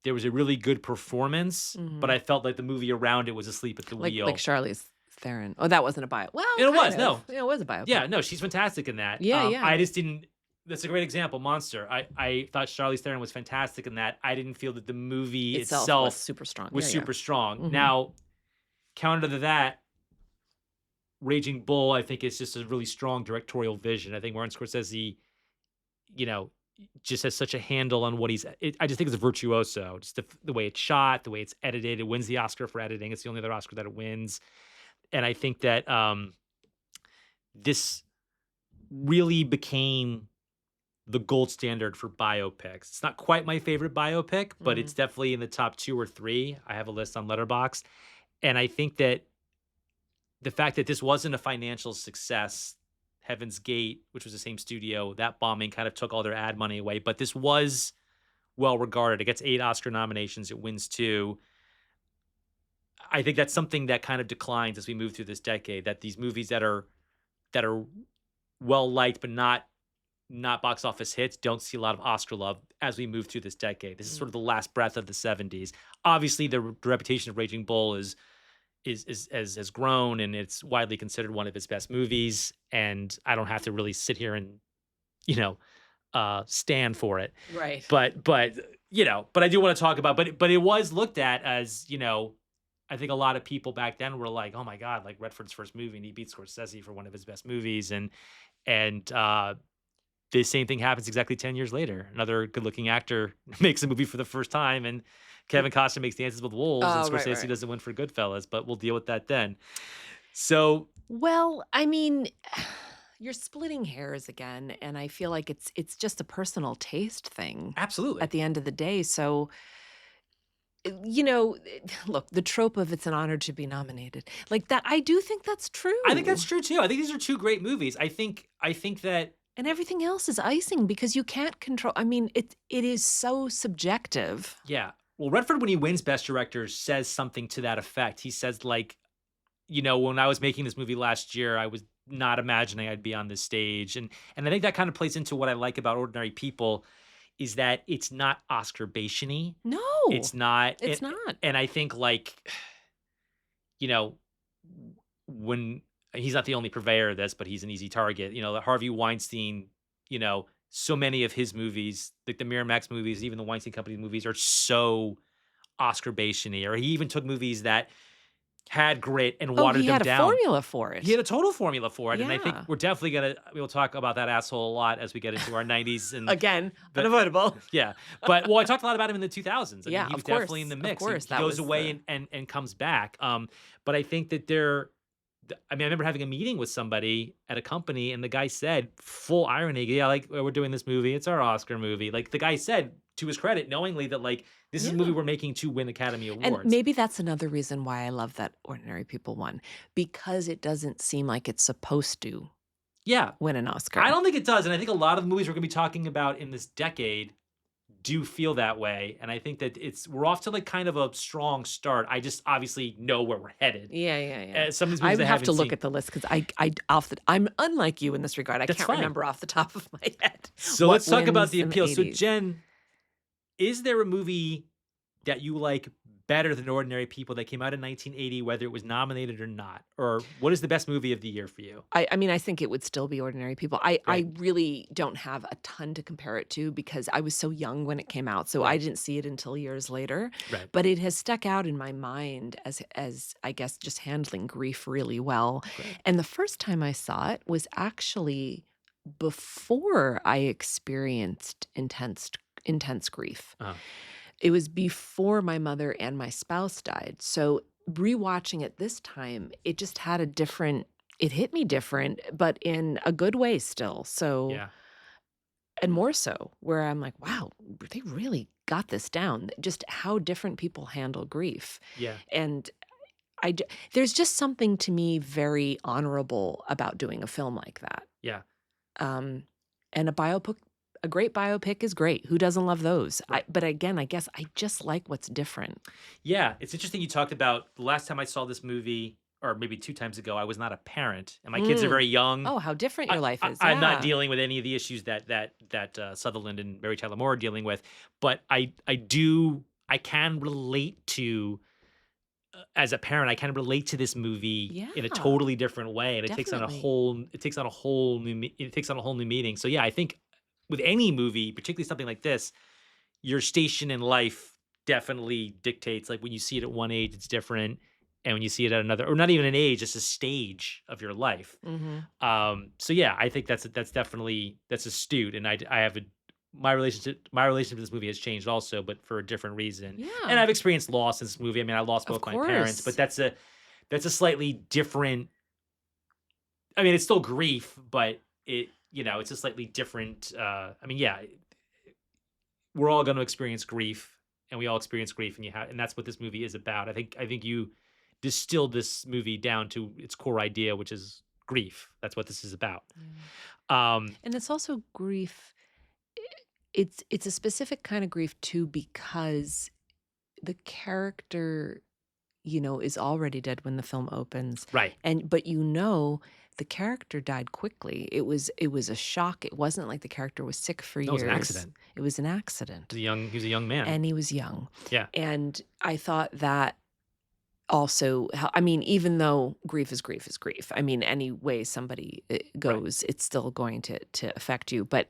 there was a really good performance, but I felt like the movie around it was asleep at the wheel. Like Charlize Theron. Oh, that wasn't a bio. Well, it was, kind no. of. It was a bio. Yeah, no, she's fantastic in that. Yeah, yeah. I just didn't. That's a great example, Monster. I thought Charlize Theron was fantastic in that. I didn't feel that the movie itself was super strong. Super strong. Mhm. Now, counter to that, Raging Bull, I think, is just a really strong directorial vision. I think Martin Scorsese, just has such a handle on what I just think it's a virtuoso. Just the way it's shot, the way it's edited. It wins the Oscar for editing. It's the only other Oscar that it wins. And I think that this really became the gold standard for biopics. It's not quite my favorite biopic, but it's definitely in the top 2 or 3. I have a list on Letterboxd. And I think that the fact that this wasn't a financial success, Heaven's Gate, which was the same studio, that bombing kind of took all their ad money away, but this was well regarded. It gets 8 Oscar nominations. It wins 2. I think that's something that kind of declines as we move through this decade, that these movies that are well liked but not box office hits don't see a lot of Oscar love as we move through this decade. This is sort of the last breath of the 70s. Obviously, the reputation of Raging Bull has grown, and it's widely considered one of his best movies. And I don't have to really sit here and stand for it. Right. But I do want to talk about. But it was looked at as I think a lot of people back then were like, oh my God, like Redford's first movie, and he beat Scorsese for one of his best movies, and the same thing happens exactly 10 years later. Another good-looking actor makes a movie for the first time, and Kevin Costner makes Dances with Wolves, and Scorsese doesn't win for Goodfellas, but we'll deal with that then. So, well, I mean, you're splitting hairs again, and I feel like it's just a personal taste thing absolutely. at the end of the day. So, look, the trope of it's an honor to be nominated, like that, I do think that's true. I think that's true too. I think these are 2 great movies. I think that. And everything else is icing because you can't control. I mean, it is so subjective. Yeah. Well, Redford, when he wins Best Director, says something to that effect. He says, like, when I was making this movie last year, I was not imagining I'd be on this stage. And I think that kind of plays into what I like about Ordinary People is that it's not Oscar bationy. No, It's not, it's not. and I think like, you know, when he's not the only purveyor of this, but he's an easy target. You know, Harvey Weinstein, so many of his movies, like the Miramax movies, even the Weinstein Company movies, are so Oscar bationy. Or he even took movies that had grit and Oh, watered he them had a down. formula for He had it. a total formula for it, and I think Yeah. we're definitely we'll talk about that asshole a lot as we get into our 90s and Again, the unavoidable. yeah. But well, I talked a lot about him in the 2000s. I mean, Yeah, he was of definitely in course, the of mix. He course, he that goes was away the and comes back. But I think that I mean, I remember having a meeting with somebody at a company, and the guy said, full irony, yeah, like, we're doing this movie. It's our Oscar movie. Like, the guy said, to his credit, knowingly, that, like, this is a movie yeah. we're making to win Academy And Awards. maybe that's another reason why I love that Ordinary People one, because it doesn't seem like it's supposed to Yeah. win an I Oscar. don't think it does. And I think a lot of the movies we're going to be talking about in this decade do feel that way. And I think that we're off to like kind of a strong start. I just obviously know where we're headed. Yeah, yeah, yeah. Some of these I movies would I have haven't to look seen. at the list because I'm unlike you in this regard. I That's can't fine. remember off the top of my head. So what let's talk about wins the in appeal. So 80s. Jen, is there a movie that you like better than Ordinary People that came out in 1980, whether it was nominated or not? Or what is the best movie of the year for you? I mean, I think it would still be Ordinary People. I Right. really don't have a ton to compare it to because I was so young when it came out, so I Right. didn't see it until years later. Right. But it has stuck out in my mind as I guess just handling grief really well. Great. And the first time I saw it was actually before I experienced intense grief. Uh-huh. It was before my mother and my spouse died. So rewatching it this time, it just had it hit me different, but in a good way still. So, Yeah. and more so, where I'm like, wow, they really got this down. Just how different people handle grief. Yeah. And there's just something to me very honorable about doing a film like that. Yeah. And a great biopic is great. Who doesn't love those? Right. But again, I guess I just like what's different. Yeah. It's interesting you talked about the last time I saw this movie, or maybe 2 times ago, I was not a parent, and my kids are very young. Oh, how different your life is. I'm not Yeah. dealing with any of the issues that Sutherland and Mary Tyler Moore are dealing with, but I can relate to as a parent, I can relate to this movie in a Yeah, totally different way, and definitely. it takes on a whole new meaning. So yeah, I think with any movie, particularly something like this, your station in life definitely dictates. Like when you see it at one age, it's different, and when you see it at another, or not even an age, it's a stage of your life. Mhm. So yeah, I think that's definitely that's astute, and I have my relationship with this movie has changed also, but for a different reason. And Yeah, I've experienced loss in this movie. I mean, I lost of both my parents, but course. that's a slightly different. I mean, it's still grief, but it's a slightly different. I mean, yeah, we're all going to experience grief, and we all experience grief, and that's what this movie is about. I think you distilled this movie down to its core idea, which is grief. That's what this is about. Yeah. Um, And it's also grief. It's a specific kind of grief too because the character, is already dead when the film opens. right. But the character died quickly. It was a shock. It wasn't like the character was sick for No, it was years. an accident. It was an accident. He was a young man. And he was young. Yeah. And I thought that also, I mean, even though grief is grief, I mean, any way somebody goes, it's still going to affect you. But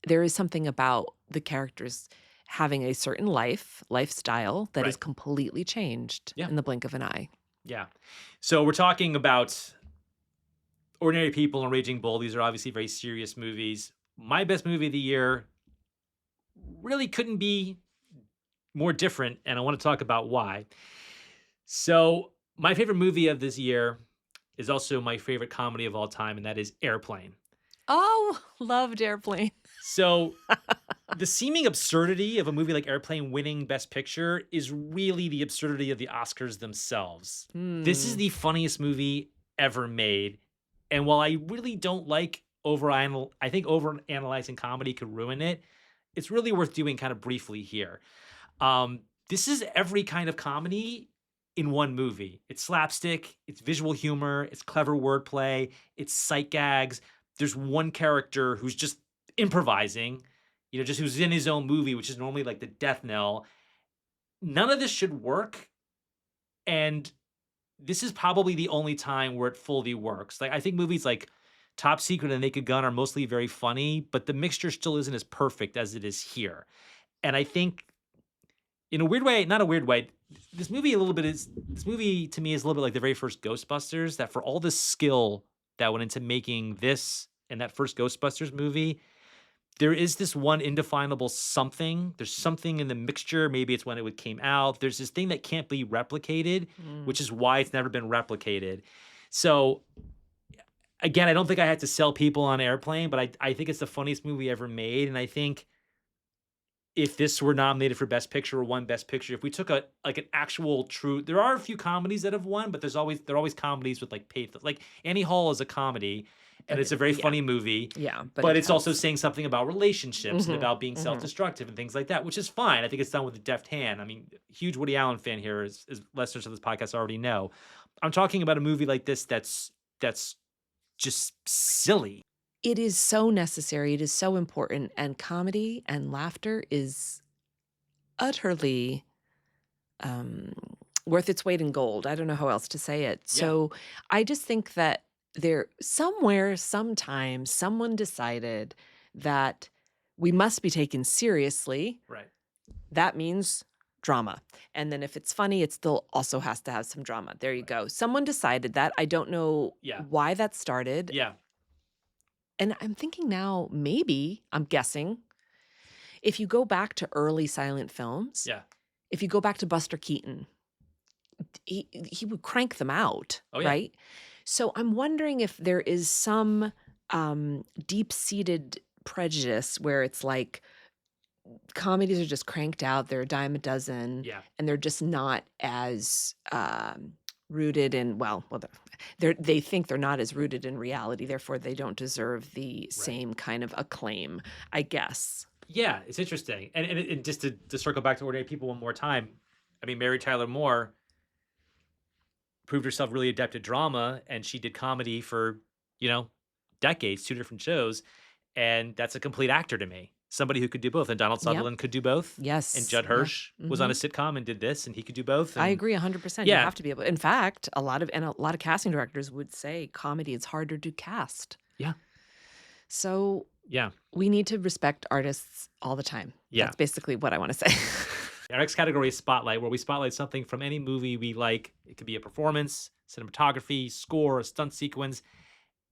there is something about the characters having a certain lifestyle that is Right. completely changed Yeah. in the blink of an eye. Yeah. So we're talking about Ordinary People and Raging Bull. These are obviously very serious movies. My best movie of the year really couldn't be more different, and I want to talk about why. So, my favorite movie of this year is also my favorite comedy of all time, and that is Airplane. Oh, loved Airplane. So, the seeming absurdity of a movie like Airplane winning Best Picture is really the absurdity of the Oscars themselves. This is Hmm. the funniest movie ever made. And while I really don't like I think overanalyzing comedy could ruin it, it's really worth doing kind of briefly here. This is every kind of comedy in one movie. It's slapstick, it's visual humor, it's clever wordplay, it's sight gags. There's one character who's just improvising, just who's in his own movie, which is normally like the death knell. None of this should work, and this is probably the only time where it fully works. Like, I think movies like Top Secret and Naked Gun are mostly very funny, but the mixture still isn't as perfect as it is here. And I think in a weird way, not a weird way, this movie to me is a little bit like the very first Ghostbusters, that for all the skill that went into making this and that first Ghostbusters movie, there is this one indefinable something. There's something in the mixture. Maybe it's when it came out. There's this thing that can't be replicated, Mm. which is why it's never been replicated. So again, I don't think I had to sell people on Airplane, but I think it's the funniest movie ever made. And I think if this were nominated for Best Picture or won Best Picture, if we took an actual true, there are a few comedies that have won, but they're always comedies with like pathos. Like Annie Hall is a comedy, and But it's a it very yeah, funny movie, yeah, but but it it's also has saying something about relationships and Mhm, about being mhm. self-destructive and things like that, which is fine. I think it's done with a deft hand. I mean, huge Woody Allen fan here, as listeners of this podcast already know. I'm talking about a movie like this that's just silly. It is so necessary, it is so important, and comedy and laughter is utterly, um, worth its weight in gold. I don't know how else to say it. Yeah, So, I just think that there somewhere, sometime, someone decided that we must be taken seriously. right. That means drama. And then if it's funny, it still also has to have some drama. There you Right. go. Someone decided that. I don't know Yeah, why that started. yeah, And I'm thinking now, maybe, I'm guessing, if you go back to early silent films, yeah. if you go back to Buster Keaton, he would crank them out, Oh yeah, right? So I'm wondering if there is some deep-seated prejudice where it's like comedies are just cranked out, they're a dime a dozen, yeah. and they're just not as rooted in they think they're not as rooted in reality, therefore they don't deserve the Right. same kind of acclaim, I guess. Yeah, it's interesting. And just to circle back to Ordinary People one more time, I mean, Mary Tyler Moore proved herself really adept at drama, and she did comedy for, you know, decades, 2 different shows, and that's a complete actor to me. Somebody who could do both, and Donald Yep. Sutherland could do both, and Yes. Judd Yeah. Hirsch was on a Mhm. sitcom and did this, and he could do both, I and agree 100%. You yeah, have to be able. In fact, a lot of casting directors would say comedy is harder to cast. yeah, So yeah, we need to respect artists all the time. yeah. That's basically what I want to say. Our next category is Spotlight, where we spotlight something from any movie we like. It could be a performance, cinematography, score, a stunt sequence,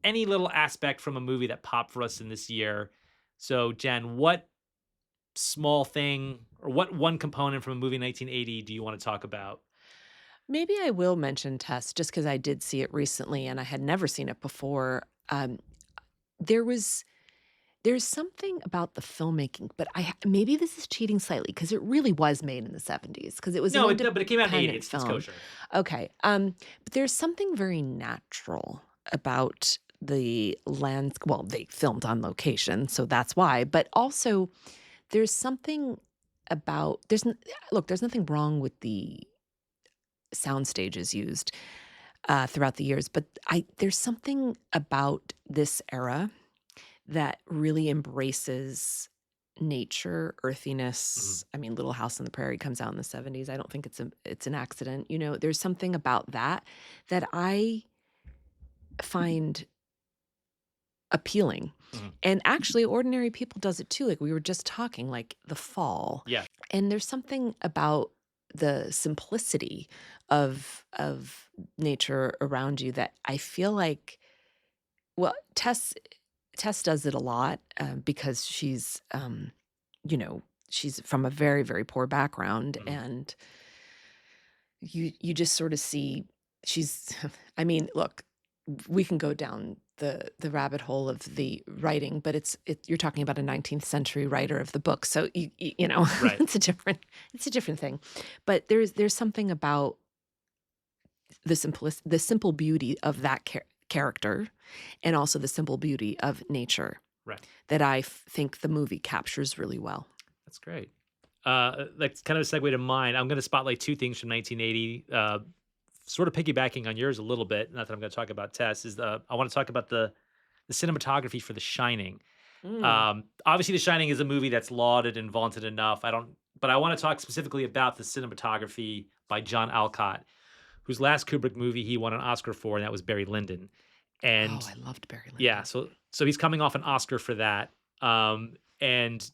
any little aspect from a movie that popped for us in this year. So, Jen, what small thing or what one component from a movie in 1980 do you want to talk about? Maybe I will mention Tess just because I did see it recently and I had never seen it before. There was there's something about the filmmaking, but maybe this is cheating slightly because it really was made in the 70s because it was an No, but it came out in 80. independent It's film. kosher. Okay. But there's something very natural about the lands. Well, they filmed on location, so that's why. But also, there's something about look. There's nothing wrong with the sound stages used throughout the years, but there's something about this era that really embraces nature, Mhm. earthiness. I mean, Little House on the Prairie comes out in the 70s. I don't think it's an accident. There's something about that that I find appealing. Mhm. And actually, Ordinary People does it too. Like we were just talking, like The Fall. Yeah. And there's something about the simplicity of nature around you that I feel like well, Tess does it a lot, because you know, she's from a very, very poor background, Mhm. and you just sort of see she's I mean, look, we can go down the rabbit hole of the writing, but you're talking about a 19th century writer of the book, so Right. it's a different thing. But there's something about the simple beauty of that character, and also the simple beauty of nature Right. that I think the movie captures really well. That's great. That's kind of a segue to mine. I'm going to spotlight two things from 1980. Sort of piggybacking on yours a little bit. Not that I'm going to talk about Tess. I want to talk about the cinematography for The Shining. Mm. Obviously, The Shining is a movie that's lauded and vaunted enough. But I want to talk specifically about the cinematography by John Alcott, whose last Kubrick movie he won an Oscar for, and that was Barry Lyndon. Oh, And I loved Barry yeah, Lyndon. so he's coming off an Oscar for that. And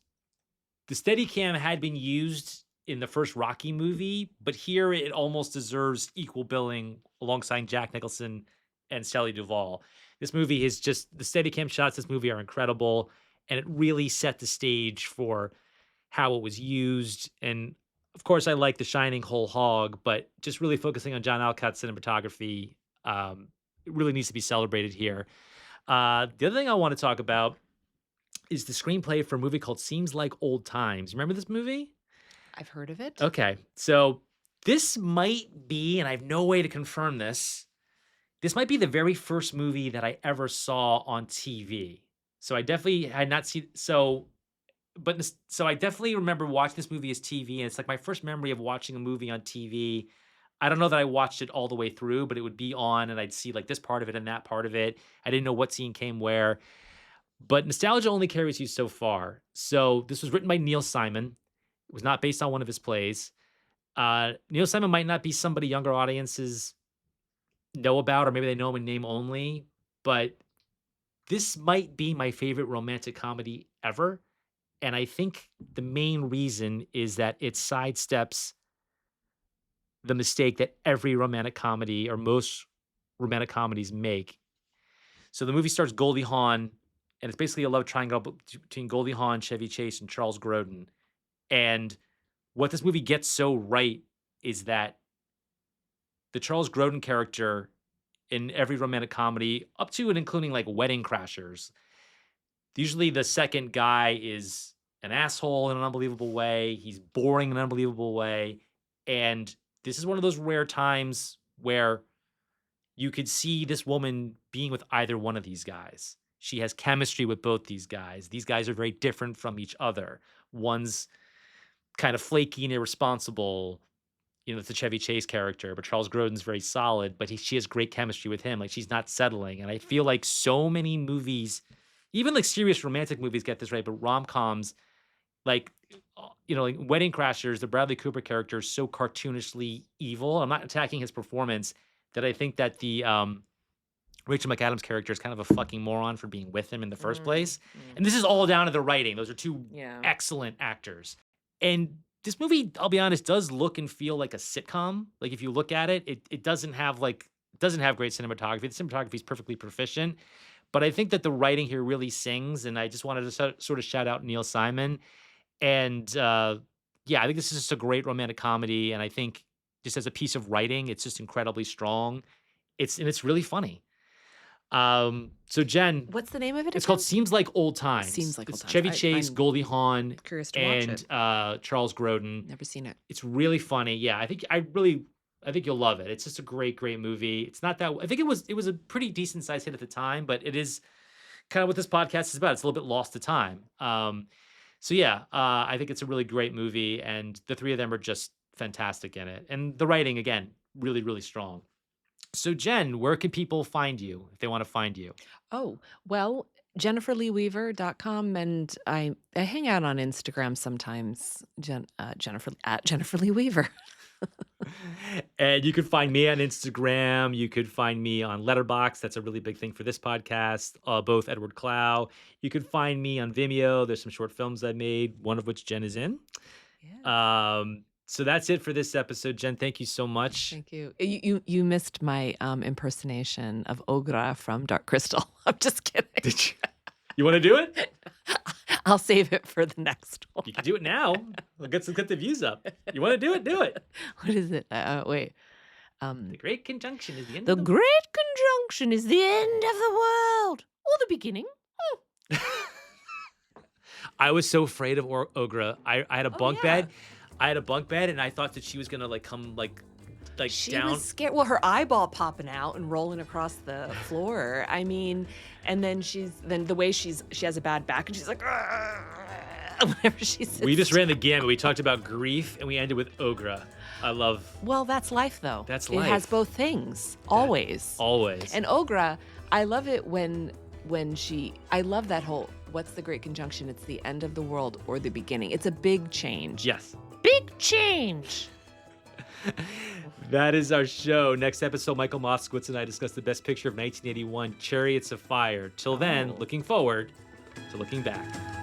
the Steadicam had been used in the first Rocky movie, but here it almost deserves equal billing alongside Jack Nicholson and Shelley Duvall. This movie is just the Steadicam shots. This movie are incredible, and it really set the stage for how it was used. And of course, I like The Shining whole hog, but just really focusing on John Alcott's cinematography, it really needs to be celebrated here. The other thing I want to talk about is the screenplay for a movie called Seems Like Old Times. Remember this movie? I've heard of it. Okay. So this might be, and I have no way to confirm this might be the very first movie that I ever saw on TV. So I definitely had not seen, so I definitely remember watching this movie as TV, and it's like my first memory of watching a movie on TV. I don't know that I watched it all the way through, but it would be on, and I'd see like this part of it and that part of it. I didn't know what scene came where. But nostalgia only carries you so far. So this was written by Neil Simon. It was not based on one of his plays. Neil Simon might not be somebody younger audiences know about, or maybe they know him in name only. But this might be my favorite romantic comedy ever. And I think the main reason is that it sidesteps the mistake that every romantic comedy or most romantic comedies make. So the movie stars Goldie Hawn, and it's basically a love triangle between Goldie Hawn, Chevy Chase, and Charles Grodin. And what this movie gets so right is that the Charles Grodin character in every romantic comedy, up to and including like Wedding Crashers, usually the second guy is an asshole in an unbelievable way. He's boring in an unbelievable way. And this is one of those rare times where you could see this woman being with either one of these guys. She has chemistry with both these guys. These guys are very different from each other. One's kind of flaky and irresponsible. It's a Chevy Chase character, but Charles Grodin's very solid, but she has great chemistry with him. Like, she's not settling. And I feel like so many movies, even like serious romantic movies get this right, but rom-coms, like, like Wedding Crashers, the Bradley Cooper character is so cartoonishly evil. I'm not attacking his performance, that I think that the Rachel McAdams character is kind of a fucking moron for being with him in the first place. And this is all down to the writing. Those are two excellent actors. And this movie, I'll be honest, does look and feel like a sitcom. Like, if you look at it, it doesn't have great cinematography. The cinematography is perfectly proficient. But I think that the writing here really sings. And I just wanted to sort of shout out Neil Simon. And I think this is just a great romantic comedy. And I think just as a piece of writing, it's just incredibly strong. It's really funny. So Jen, What's the name of it it's again? called Seems Like Old Times. Seems Like Old It's Times. Chevy Chase, I'm Goldie Hawn, curious to watch it. and Charles Grodin. Never seen it. It's really funny. Yeah, I think you'll love it. It's just a great movie. It's not that, I think it was a pretty decent sized hit at the time, but it is kind of what this podcast is about. It's a little bit lost to time. I think it's a really great movie, and the three of them are just fantastic in it. And the writing, again, really, really strong. So Jen, where can people find you if they want to find you? Oh, well, JenniferLeeWeaver.com, and I hang out on Instagram sometimes. Jennifer Lee Weaver. And you can find me on Instagram. You could find me on Letterboxd. That's a really big thing for this podcast. Both Edward Clow. You can find me on Vimeo. There's some short films I made, one of which Jen is in. Yeah. So that's it for this episode. Jen, thank you so much. Thank you. You missed my impersonation of Ogra from Dark Crystal. I'm just kidding. Did you? You want to do it? I'll save it for the next one. You can do it now. We'll get the views up. You want to do it? Do it. What is it? Wait. The Great Conjunction is the end. The Great Conjunction is the end of the world, or the beginning. I was so afraid of Ogra. I had a bunk yeah. bed. I had a bunk bed, and I thought that she was gonna come She down. was scared. Well, her eyeball popping out and rolling across the floor. I mean, and then the way she has a bad back, and she's like, whenever she sits. We just ran the gamut. We talked about grief, and we ended with Ogra. I love. Well, that's life, though. That's It life. has both things, always. Always. And Ogra, I love it when I love that whole, what's the great conjunction? It's the end of the world or the beginning. It's a big change. Yes. Big change. That is our show. Next episode, Michael Moskowitz and I discuss the best picture of 1981, Chariots of Fire. Till then, looking forward to looking back.